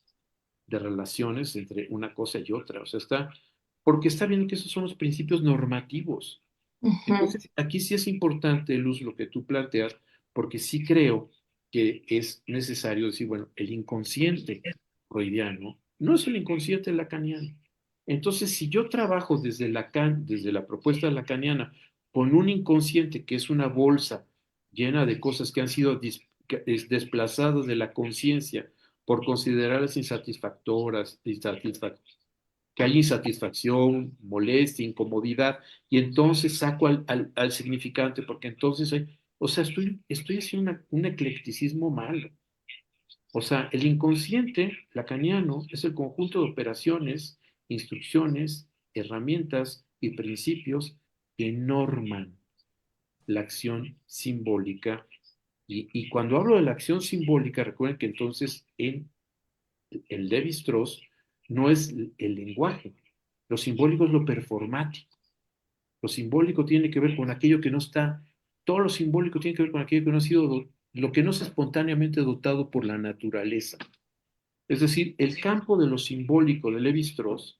de relaciones entre una cosa y otra. O sea, porque está viendo que esos son los principios normativos. Ujú. Entonces, aquí sí es importante, Luz, lo que tú planteas, porque sí creo que es necesario decir, bueno, el inconsciente freudiano no es el inconsciente lacaniano. Entonces, si yo trabajo desde Lacan, desde la propuesta lacaniana, con un inconsciente que es una bolsa llena de cosas que han sido desplazadas de la conciencia por considerarlas insatisfactoras, que hay insatisfacción, molestia, incomodidad, y entonces saco al significante, porque entonces o sea, estoy haciendo un eclecticismo malo. O sea, el inconsciente lacaniano es el conjunto de operaciones, instrucciones, herramientas y principios que norman la acción simbólica. Y cuando hablo de la acción simbólica, recuerden que entonces en el Levi-Strauss no es el lenguaje, lo simbólico es lo performático. Lo simbólico tiene que ver con aquello que no está, todo lo simbólico tiene que ver con aquello que no ha sido, lo que no es espontáneamente dotado por la naturaleza. Es decir, el campo de lo simbólico de Levi-Strauss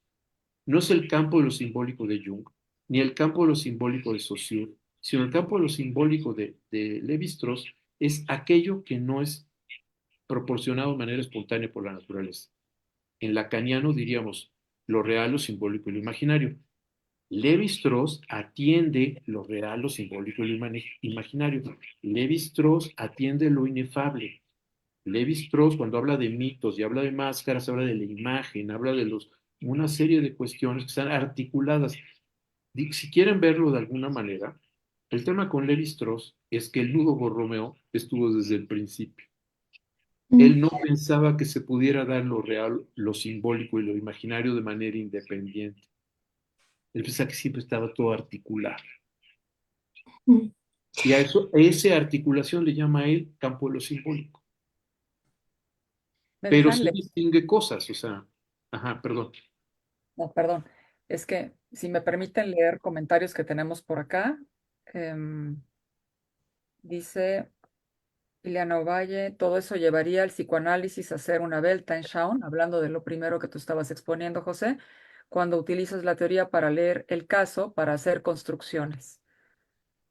no es el campo de lo simbólico de Jung, ni el campo de lo simbólico de Saussure, sino el campo de lo simbólico de Levi-Strauss es aquello que no es proporcionado de manera espontánea por la naturaleza. en lacaniano diríamos lo real, lo simbólico y lo imaginario. Levi-Strauss atiende lo real, lo simbólico y lo imaginario. Levi-Strauss atiende lo inefable. Levi-Strauss, cuando habla de mitos y habla de máscaras, habla de la imagen, habla de una serie de cuestiones que están articuladas. Si quieren verlo de alguna manera, el tema con Levi-Strauss es que el nudo Borromeo estuvo desde el principio. Él no pensaba que se pudiera dar lo real, lo simbólico y lo imaginario de manera independiente. Él pensaba que siempre estaba todo articulado. Y a esa articulación le llama a él campo de lo simbólico. ¿Me Pero dejan sí leer? distingue cosas, o sea, ajá, perdón. No, perdón. Es que si me permiten leer comentarios que tenemos por acá, dice Ileana Ovalle, todo eso llevaría al psicoanálisis a hacer una Weltanschauung, hablando de lo primero que tú estabas exponiendo, José, cuando utilizas la teoría para leer el caso, para hacer construcciones.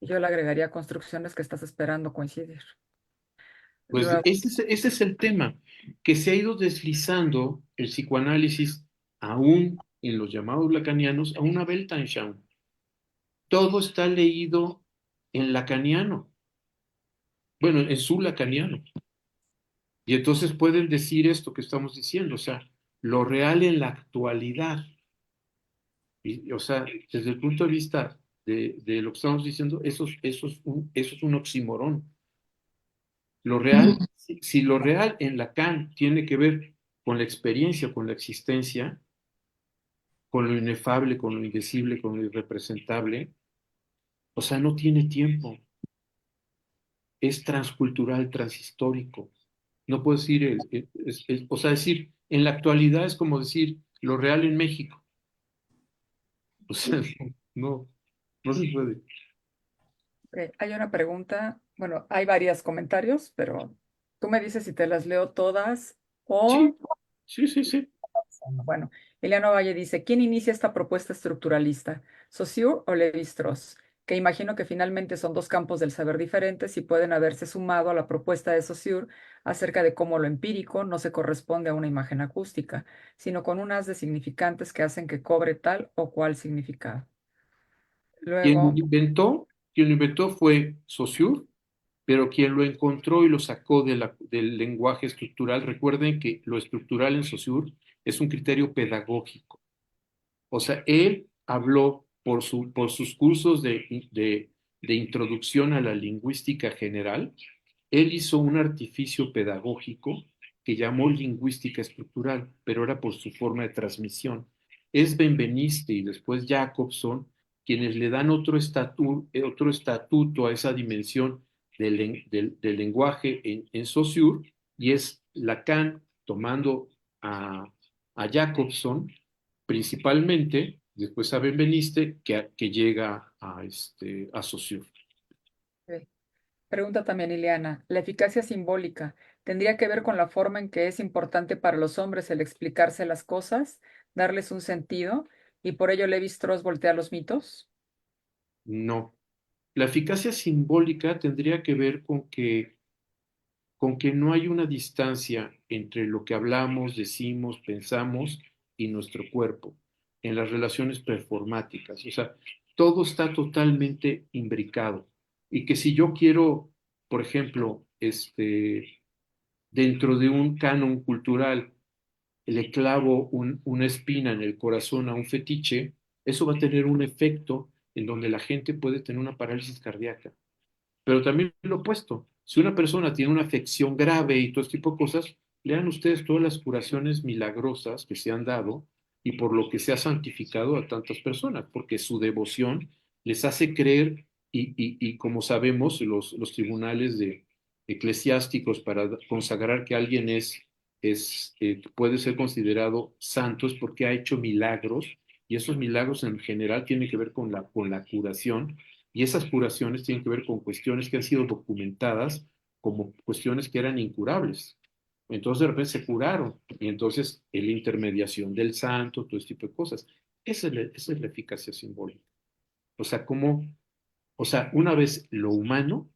Y yo le agregaría construcciones que estás esperando coincidir. Pues Luego, ese es el tema, que se ha ido deslizando el psicoanálisis aún en los llamados lacanianos a una Weltanschauung. Todo está leído en lacaniano, bueno, en su lacaniano. Y entonces pueden decir esto que estamos diciendo, o sea, lo real en la actualidad. O sea, desde el punto de vista de lo que estamos diciendo, eso es un oxímoron. Lo real, si lo real en Lacan tiene que ver con la experiencia, con la existencia, con lo inefable, con lo indecible, con lo irrepresentable, o sea, no tiene tiempo. Es transcultural, transhistórico. No puedo decir, o sea, decir, en la actualidad es como decir lo real en México. O sea, no, no se puede. hay una pregunta, bueno, hay varios comentarios, pero tú me dices si te las leo todas o... Sí, sí, sí, sí. Bueno, Eliana Valle dice, ¿quién inicia esta propuesta estructuralista? ¿Saussure o Lévi-Strauss? Que imagino que finalmente son dos campos del saber diferentes y pueden haberse sumado a la propuesta de Saussure acerca de cómo lo empírico no se corresponde a una imagen acústica, sino con un haz de significantes que hacen que cobre tal o cual significado. Luego, Quien lo inventó fue Saussure, pero quien lo encontró y lo sacó del lenguaje estructural, recuerden que lo estructural en Saussure es un criterio pedagógico. O sea, él habló por sus cursos de introducción a la lingüística general, él hizo un artificio pedagógico que llamó lingüística estructural, pero era por su forma de transmisión. Es Benveniste y después Jacobson quienes le dan otro estatuto a esa dimensión del lenguaje en Saussure, y es Lacan tomando a Jacobson principalmente, después a Benveniste, que llega a Saussure. pregunta también Ileana, ¿la eficacia simbólica tendría que ver con la forma en que es importante para los hombres el explicarse las cosas, darles un sentido, y por ello Levi-Strauss voltea los mitos? No. La eficacia simbólica tendría que ver con que no hay una distancia entre lo que hablamos, decimos, pensamos y nuestro cuerpo en las relaciones performáticas. O sea, todo está totalmente imbricado. Y que si yo quiero, por ejemplo, dentro de un canon cultural, le clavo una espina en el corazón a un fetiche, eso va a tener un efecto en donde la gente puede tener una parálisis cardíaca. Pero también lo opuesto, si una persona tiene una afección grave y todo este tipo de cosas, lean ustedes todas las curaciones milagrosas que se han dado y por lo que se ha santificado a tantas personas, porque su devoción les hace creer y como sabemos, los tribunales eclesiásticos para consagrar que alguien puede ser considerado santo es porque ha hecho milagros y esos milagros en general tienen que ver con la curación y esas curaciones tienen que ver con cuestiones que han sido documentadas como cuestiones que eran incurables. Entonces de repente se curaron y entonces la intermediación del santo, todo este tipo de cosas. Esa es la eficacia simbólica. O sea, una vez lo humano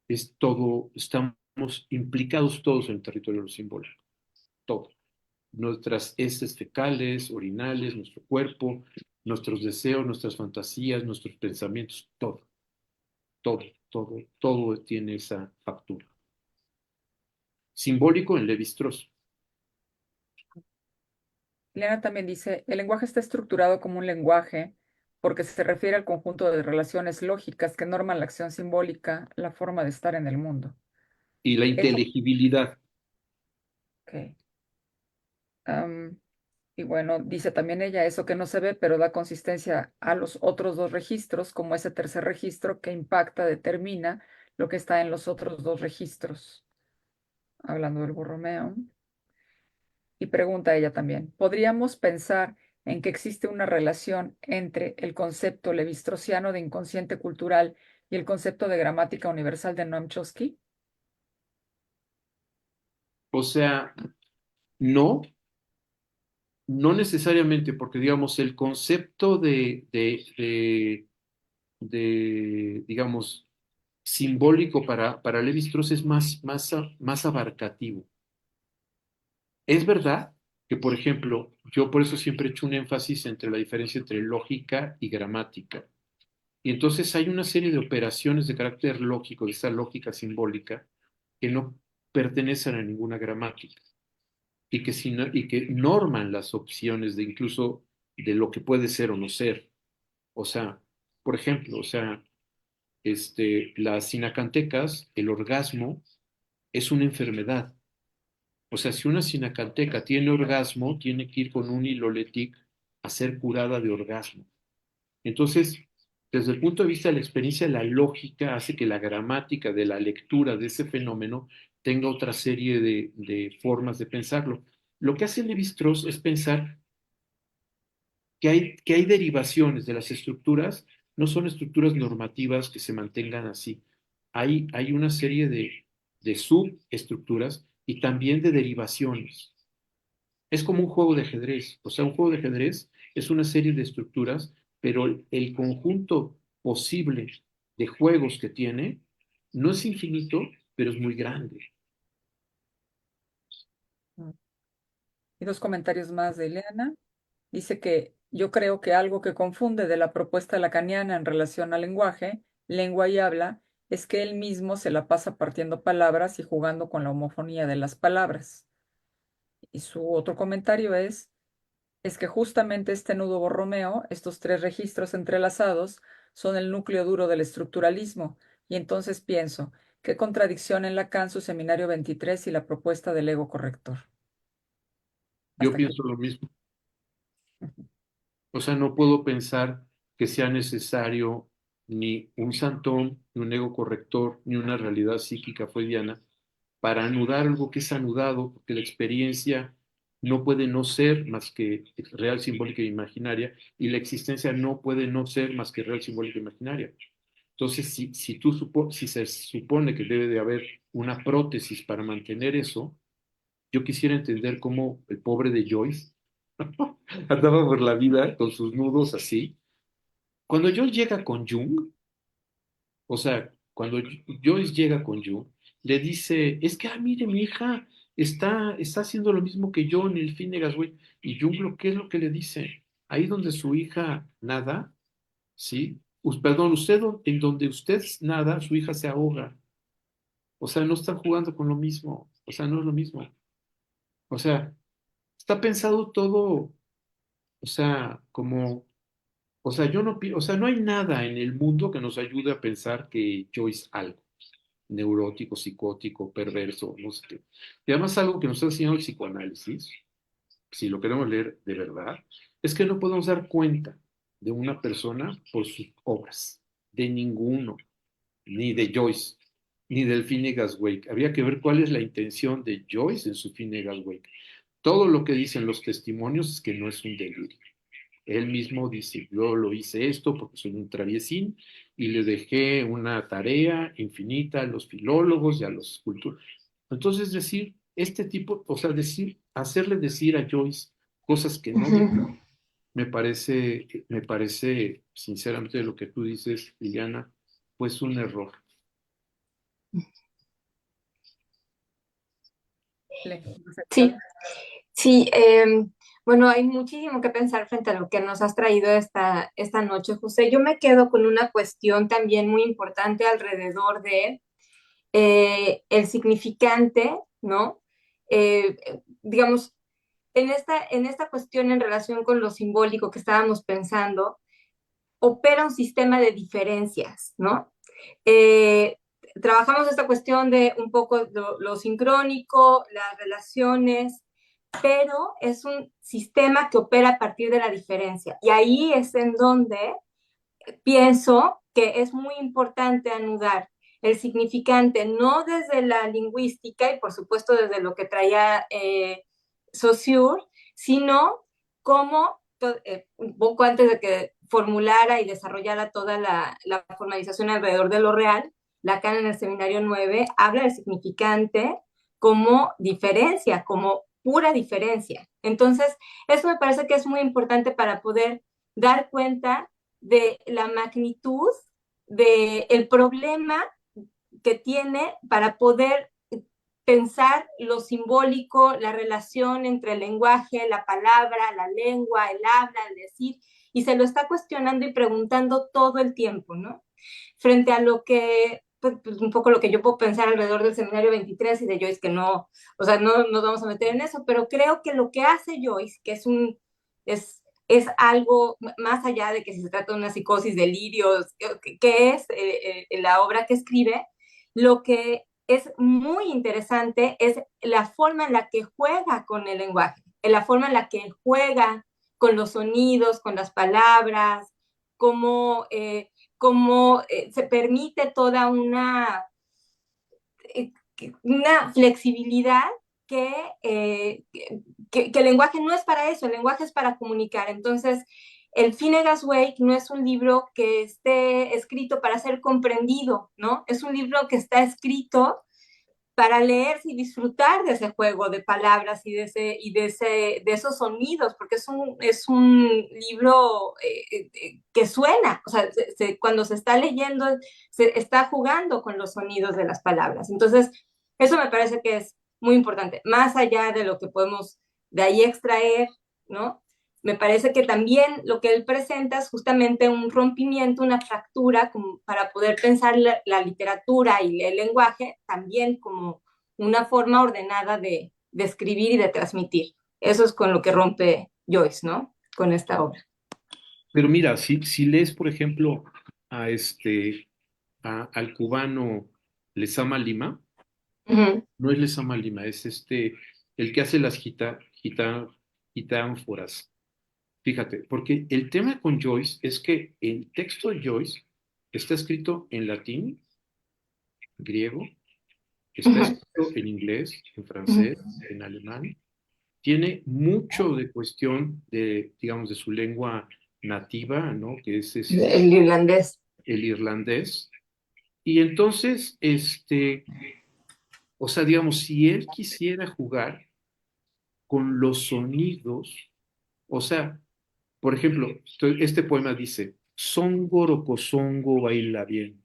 es todo, estamos implicados todos en el territorio de lo simbólico, todo. nuestras heces fecales, orinales, nuestro cuerpo, nuestros deseos, nuestras fantasías, nuestros pensamientos, todo, todo, todo, todo tiene esa factura. Simbólico en Levi-Strauss. Liliana también dice, el lenguaje está estructurado como un lenguaje porque se refiere al conjunto de relaciones lógicas que norman la acción simbólica, la forma de estar en el mundo. Y la Eso, inteligibilidad. ok. Y bueno, dice también ella eso que no se ve, pero da consistencia a los otros dos registros, como ese tercer registro que impacta, determina lo que está en los otros dos registros, hablando del Borromeo. Y pregunta ella también, ¿podríamos pensar en que existe una relación entre el concepto levistrosiano de inconsciente cultural y el concepto de gramática universal de Noam Chomsky? O sea, no, no necesariamente, porque digamos, el concepto digamos, simbólico para Levi-Strauss es más abarcativo. Es verdad que, por ejemplo, yo por eso siempre he hecho un énfasis entre la diferencia entre lógica y gramática. Y entonces hay una serie de operaciones de carácter lógico, de esa lógica simbólica, que no pertenecen a ninguna gramática y que, y que norman las opciones de incluso de lo que puede ser o no ser. O sea, por ejemplo, o sea, las sinacantecas, el orgasmo es una enfermedad. O sea, si una sinacanteca tiene orgasmo, tiene que ir con un hiloletic a ser curada de orgasmo. Entonces, desde el punto de vista de la experiencia, la lógica hace que la gramática de la lectura de ese fenómeno tenga otra serie de formas de pensarlo. Lo que hace Levi-Strauss es pensar que hay derivaciones de las estructuras, no son estructuras normativas que se mantengan así. Hay una serie de subestructuras y también de derivaciones. Es como un juego de ajedrez. O sea, un juego de ajedrez es una serie de estructuras, pero el conjunto posible de juegos que tiene no es infinito, pero es muy grande. Mm. Y dos comentarios más de Elena. Dice que yo creo que algo que confunde de la propuesta lacaniana en relación al lenguaje, lengua y habla, es que él mismo se la pasa partiendo palabras y jugando con la homofonía de las palabras. Y su otro comentario es que justamente este nudo borromeo, estos tres registros entrelazados, son el núcleo duro del estructuralismo. Y entonces pienso, qué contradicción en Lacan su seminario 23 y la propuesta del ego corrector. Yo Hasta aquí. pienso lo mismo. O sea, no puedo pensar que sea necesario ni un santón, ni un ego corrector, ni una realidad psíquica freudiana para anudar algo que es anudado, porque la experiencia no puede no ser más que real, simbólica e imaginaria, y la existencia no puede no ser más que real, simbólica e imaginaria. Entonces, si se supone que debe de haber una prótesis para mantener eso, yo quisiera entender cómo el pobre de Joyce andaba por la vida con sus nudos así. Cuando Joyce llega con Jung, o sea, cuando Joyce llega con Jung, le dice, es que, mire, mi hija está haciendo lo mismo que yo en el Finnegan's Wake. Y Jung, ¿qué es lo que le dice? Ahí donde su hija nada, ¿sí? Perdón, en donde usted nada, su hija se ahoga. O sea, no están jugando con lo mismo. O sea, no es lo mismo. O sea, está pensado todo, o sea, como, o sea, o sea, no hay nada en el mundo que nos ayude a pensar que Joyce algo neurótico, psicótico, perverso, no sé qué. Y además algo que nos está enseñando el psicoanálisis, si lo queremos leer de verdad, es que no podemos dar cuenta de una persona por sus obras, de ninguno, ni de Joyce, ni del Finnegan's Wake. Había que ver cuál es la intención de Joyce en su Finnegan's Wake. Todo lo que dicen los testimonios es que no es un delirio. Él mismo dice, yo lo hice esto porque soy un traviesín y le dejé una tarea infinita a los filólogos y a los cultores. Entonces decir, este tipo, o sea, hacerle decir a Joyce cosas que no dijo, me parece, sinceramente, lo que tú dices, Liliana, pues un error. Le- Sí, Sí, bueno, hay muchísimo que pensar frente a lo que nos has traído esta noche, José. Yo me quedo con una cuestión también muy importante alrededor de el significante, ¿no? Digamos, en esta cuestión en relación con lo simbólico que estábamos pensando, opera un sistema de diferencias, ¿no? Eh, Trabajamos esta cuestión de un poco lo sincrónico, las relaciones, pero es un sistema que opera a partir de la diferencia. Y ahí es en donde pienso que es muy importante anudar el significante, no desde la lingüística y por supuesto desde lo que traía Saussure, sino como un poco antes de que formulara y desarrollara toda la formalización alrededor de lo real, Lacan en el Seminario 9 habla del significante como diferencia, como pura diferencia. Entonces, eso me parece que es muy importante para poder dar cuenta de la magnitud del problema que tiene para poder pensar lo simbólico, la relación entre el lenguaje, la palabra, la lengua, el habla, el decir, y se lo está cuestionando y preguntando todo el tiempo, ¿no? Frente a lo que, pues un poco lo que yo puedo pensar alrededor del seminario 23 y de Joyce, que no, o sea, no nos vamos a meter en eso, pero creo que lo que hace Joyce, que es algo más allá de que si se trata de una psicosis, delirios, que es la obra que escribe, lo que es muy interesante es la forma en la que juega con el lenguaje, la forma en la que juega con los sonidos, con las palabras, cómo, se permite toda una flexibilidad que, eh, que el lenguaje no es para eso, el lenguaje es para comunicar. Entonces, el Finnegan's Wake no es un libro que esté escrito para ser comprendido, ¿no? Es un libro que está escrito para leerse y disfrutar de ese juego de palabras de esos sonidos, porque es un libro que suena, o sea, cuando se está leyendo, se está jugando con los sonidos de las palabras. Entonces, eso me parece que es muy importante, más allá de lo que podemos de ahí extraer, ¿no? Me parece que también lo que él presenta es justamente un rompimiento, una fractura, como para poder pensar la literatura y el lenguaje también como una forma ordenada de escribir y de transmitir. Eso es con lo que rompe Joyce, ¿no? Con esta obra. Pero mira, si lees, por ejemplo, al cubano Lezama Lima, Uh-huh. no es Lezama Lima, es el que hace las gitánforas. Fíjate, porque el tema con Joyce es que el texto de Joyce está escrito en latín, griego, está Uh-huh. escrito en inglés, en Uh-huh. francés, en alemán, tiene mucho de cuestión de, digamos, de su lengua nativa, ¿no? Que es El irlandés. el irlandés. Y entonces, o sea, digamos, si él quisiera jugar con los sonidos, o sea, por ejemplo, este poema dice, Songoro cosongo baila bien,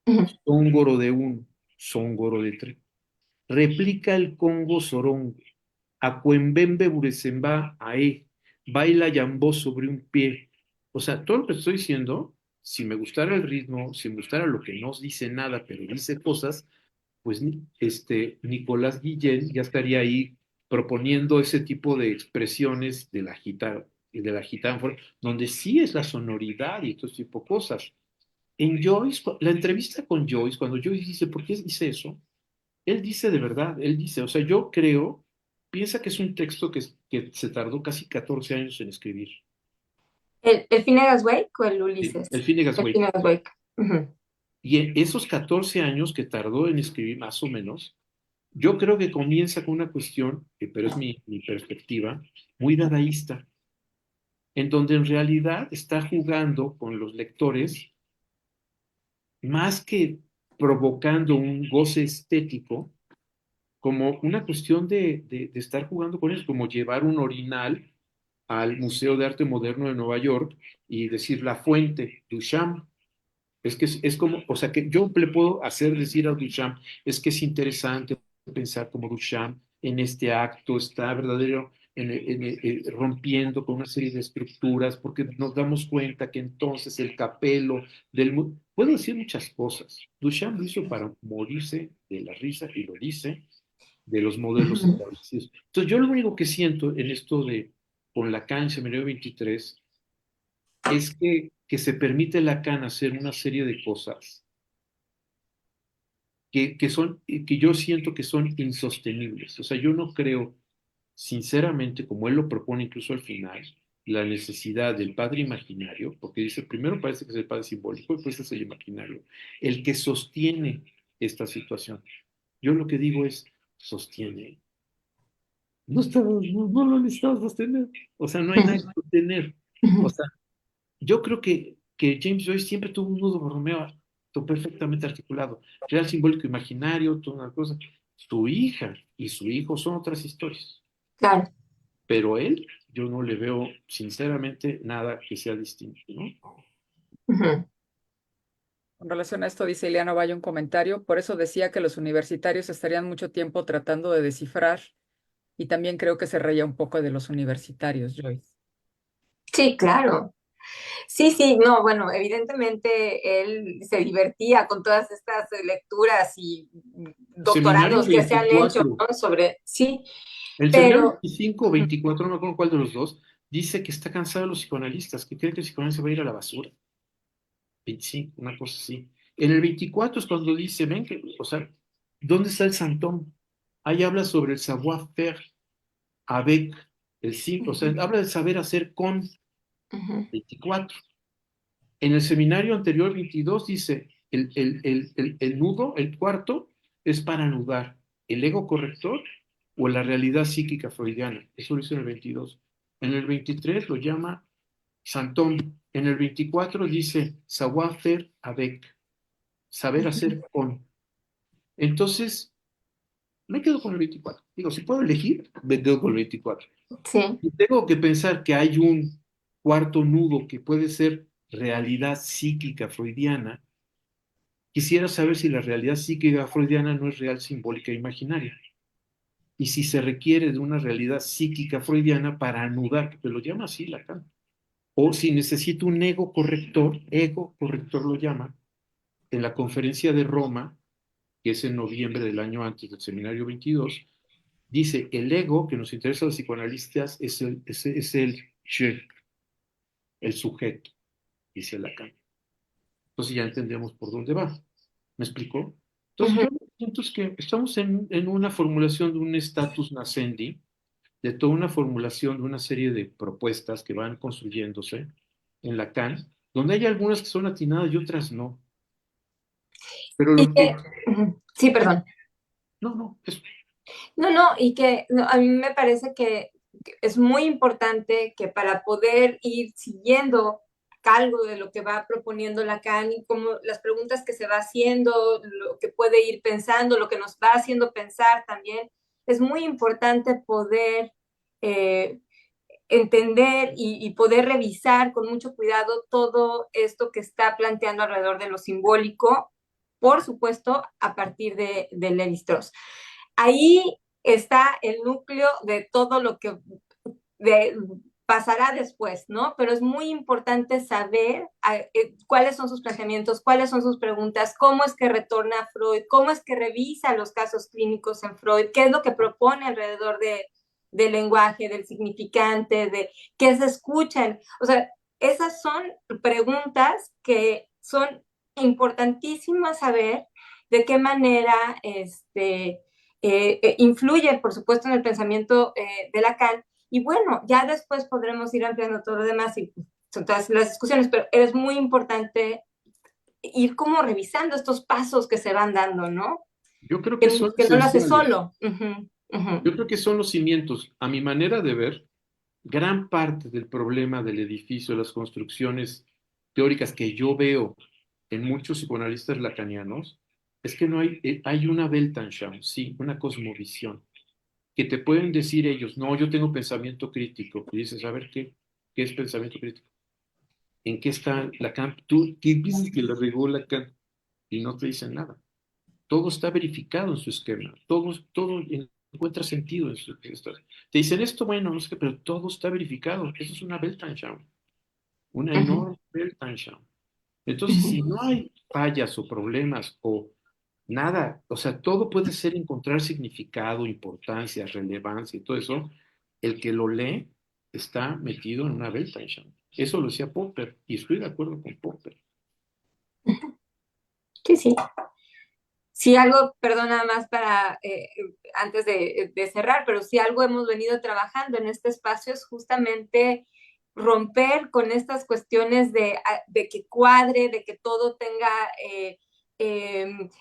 Uh-huh. Songoro de un, Songoro de tres. Replica el Congo sorongo, Acuembembe burecemba ae, baila yambó sobre un pie. O sea, todo lo que estoy diciendo, si me gustara el ritmo, si me gustara lo que no dice nada, pero dice cosas, pues Nicolás Guillén ya estaría ahí proponiendo ese tipo de expresiones de la gitánfora, donde sí es la sonoridad y todo ese tipo de cosas. En Joyce, la entrevista con Joyce, cuando Joyce dice, ¿por qué dice eso? Él dice de verdad, él dice, o sea, yo creo, piensa que es un texto que se tardó casi 14 años en escribir. El Finnegan's Wake o el ¿Sí? Ulises. El Finnegan's El Wake. Finnegan's Wake. Uh-huh. Y en esos 14 años que tardó en escribir, más o menos, yo creo que comienza con una cuestión, pero es mi perspectiva, muy dadaísta, en donde en realidad está jugando con los lectores más que provocando un goce estético, como una cuestión de estar jugando con eso, como llevar un orinal al Museo de Arte Moderno de Nueva York y decir la fuente, Duchamp. Es que es como, o sea, que yo le puedo hacer decir a Duchamp, es que es interesante pensar como Duchamp en este acto está verdadero, rompiendo con una serie de estructuras, porque nos damos cuenta que entonces el capelo del mundo, puedo decir muchas cosas. Duchamp lo hizo para morirse de la risa y lo dice de los modelos Ujú. establecidos. Entonces, yo lo único que siento en esto de con Lacan, Seminario 23, es que se permite Lacan hacer una serie de cosas que yo siento que son insostenibles. O sea, yo no creo, sinceramente, como él lo propone incluso al final, la necesidad del padre imaginario, porque dice, primero parece que es el padre simbólico y después es el imaginario, el que sostiene esta situación. Yo lo que digo es, sostiene. No lo necesitamos sostener. O sea, no hay nada que sostener. O Ujú. sea, yo creo que James Joyce siempre tuvo un nudo Borromeo todo perfectamente articulado. Real, simbólico, imaginario, toda una cosa. Su hija y su hijo son otras historias. Claro. Pero él, yo no le veo, sinceramente, nada que sea distinto, ¿no? Ujú. Con relación a esto, dice Ileana Valle un comentario, por eso decía que los universitarios estarían mucho tiempo tratando de descifrar y también creo que se reía un poco de los universitarios, Joyce. Sí, claro. Sí, sí, no, bueno, evidentemente él se divertía con todas estas lecturas y Seminario doctorados que se han hecho, 24. ¿no? Sobre, sí, El seminario pero 25 o 24, no me acuerdo cuál de los dos, dice que está cansado de los psicoanalistas, que cree que el psicoanálisis va a ir a la basura. 25, una cosa así. En el 24 es cuando dice, ven que, o sea, ¿dónde está el santón? Ahí habla sobre el savoir-faire avec, el sí, o sea, ujú, habla del saber hacer con ujú, 24. En el seminario anterior, 22, dice, el nudo, el cuarto, es para anudar el ego corrector o la realidad psíquica freudiana. Eso lo hizo en el 22. En el 23 lo llama santón. En el 24 dice savoir-faire avec, saber ujú. hacer con. Entonces, me quedo con el 24. Digo, si puedo elegir, me quedo con el 24. Sí. Y tengo que pensar que hay un cuarto nudo que puede ser realidad psíquica freudiana. Quisiera saber si la realidad psíquica freudiana no es real, simbólica e imaginaria. Y si se requiere de una realidad psíquica freudiana para anudar, que lo llama así Lacan. O si necesito un ego corrector lo llama, en la conferencia de Roma, que es en noviembre del año antes del seminario 22, dice, el ego que nos interesa a los psicoanalistas es el je, el sujeto, dice Lacan. Entonces ya entendemos por dónde va. ¿Me explicó? Entonces Ujú. yo siento es que estamos en una formulación de un status nascendi, de toda una formulación de una serie de propuestas que van construyéndose en Lacan, donde hay algunas que son atinadas y otras no. Pero Y lo que, que... ujú, sí, perdón. No, no, es... No, no, y que no, a mí me parece que es muy importante que para poder ir siguiendo algo de lo que va proponiendo Lacan y como las preguntas que se va haciendo, lo que puede ir pensando, lo que nos va haciendo pensar también, es muy importante poder eh, entender y poder revisar con mucho cuidado todo esto que está planteando alrededor de lo simbólico, por supuesto, a partir de Levi-Strauss. Ahí está el núcleo de todo lo que de, pasará después, ¿no? Pero es muy importante saber cuáles son sus planteamientos, cuáles son sus preguntas, cómo es que retorna a Freud, cómo es que revisa los casos clínicos en Freud, qué es lo que propone alrededor del lenguaje, del significante, de qué se escuchan. O sea, esas son preguntas que son importantísimas saber de qué manera influye, por supuesto, en el pensamiento de Lacan. Y bueno, ya después podremos ir ampliando todo lo demás y son todas las discusiones, pero es muy importante ir como revisando estos pasos que se van dando, ¿no? Yo creo que Que, son que no lo hace esenciales. solo. Uh-huh, uh-huh. Yo creo que son los cimientos. A mi manera de ver, gran parte del problema del edificio, las construcciones teóricas que yo veo en muchos psicoanalistas lacanianos, es que no hay, hay una Weltanschauung, sí, una cosmovisión, que te pueden decir ellos, no, yo tengo pensamiento crítico. Y dices, a ver, ¿qué es pensamiento crítico? ¿En qué está Lacan? Tú, ¿qué dices que le regó Lacan? Y no te dicen nada. Todo está verificado en su esquema. Todo encuentra sentido en te dicen esto, bueno, no sé qué, pero todo está verificado. Eso es una Weltanschauung, una Ujú, enorme Weltanschauung. Entonces, si ujú. no hay fallas o problemas o nada, o sea, todo puede ser encontrar significado, importancia, relevancia y todo eso, el que lo lee está metido en una Weltanschauung. Eso lo decía Popper y estoy de acuerdo con Popper. Sí, sí. Si algo, perdona más para antes de cerrar, pero si algo hemos venido trabajando en este espacio es justamente romper con estas cuestiones de que cuadre, de que todo tenga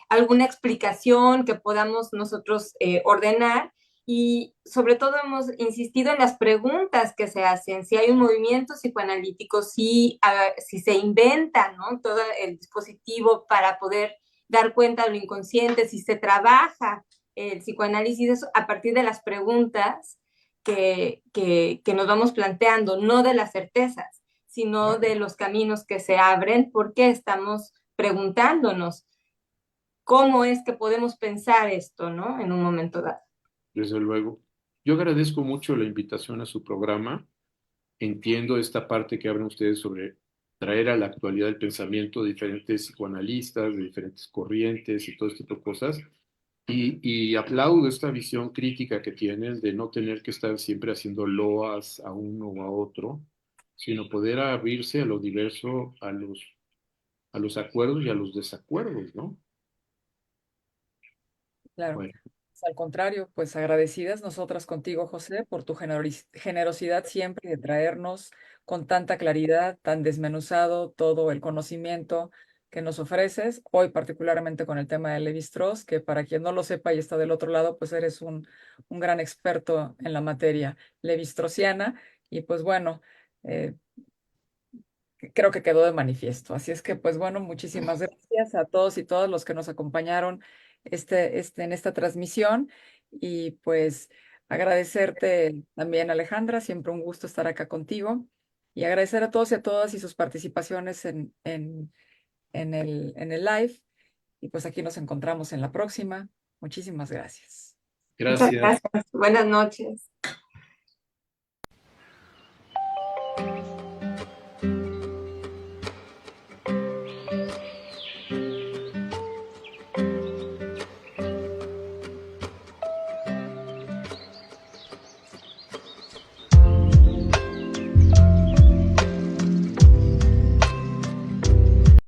alguna explicación que podamos nosotros ordenar. Y sobre todo hemos insistido en las preguntas que se hacen, si hay un movimiento psicoanalítico, si se inventa, ¿no? Todo el dispositivo para poder dar cuenta de lo inconsciente, si se trabaja el psicoanálisis a partir de las preguntas que nos vamos planteando, no de las certezas, sino de los caminos que se abren, porque estamos preguntándonos cómo es que podemos pensar esto, ¿no? En un momento dado. Desde luego. Yo agradezco mucho la invitación a su programa. Entiendo esta parte que hablan ustedes sobre traer a la actualidad el pensamiento de diferentes psicoanalistas, de diferentes corrientes y todo este tipo de cosas. Y aplaudo esta visión crítica que tienen de no tener que estar siempre haciendo loas a uno o a otro, sino poder abrirse a lo diverso, a los acuerdos y a los desacuerdos, ¿no? Claro. Bueno, Pues, al contrario, pues agradecidas nosotras contigo, José, por tu generosidad siempre de traernos con tanta claridad, tan desmenuzado todo el conocimiento que nos ofreces, hoy particularmente con el tema de Levi-Strauss, que para quien no lo sepa y está del otro lado, pues eres un gran experto en la materia levi-straussiana y pues bueno, eh, creo que quedó de manifiesto. Así es que, pues bueno, muchísimas gracias a todos y todas los que nos acompañaron en esta transmisión. Y pues agradecerte también, Alejandra, siempre un gusto estar acá contigo. Y agradecer a todos y a todas y sus participaciones en el live. Y pues aquí nos encontramos en la próxima. Muchísimas gracias. Muchas gracias. gracias. Buenas noches.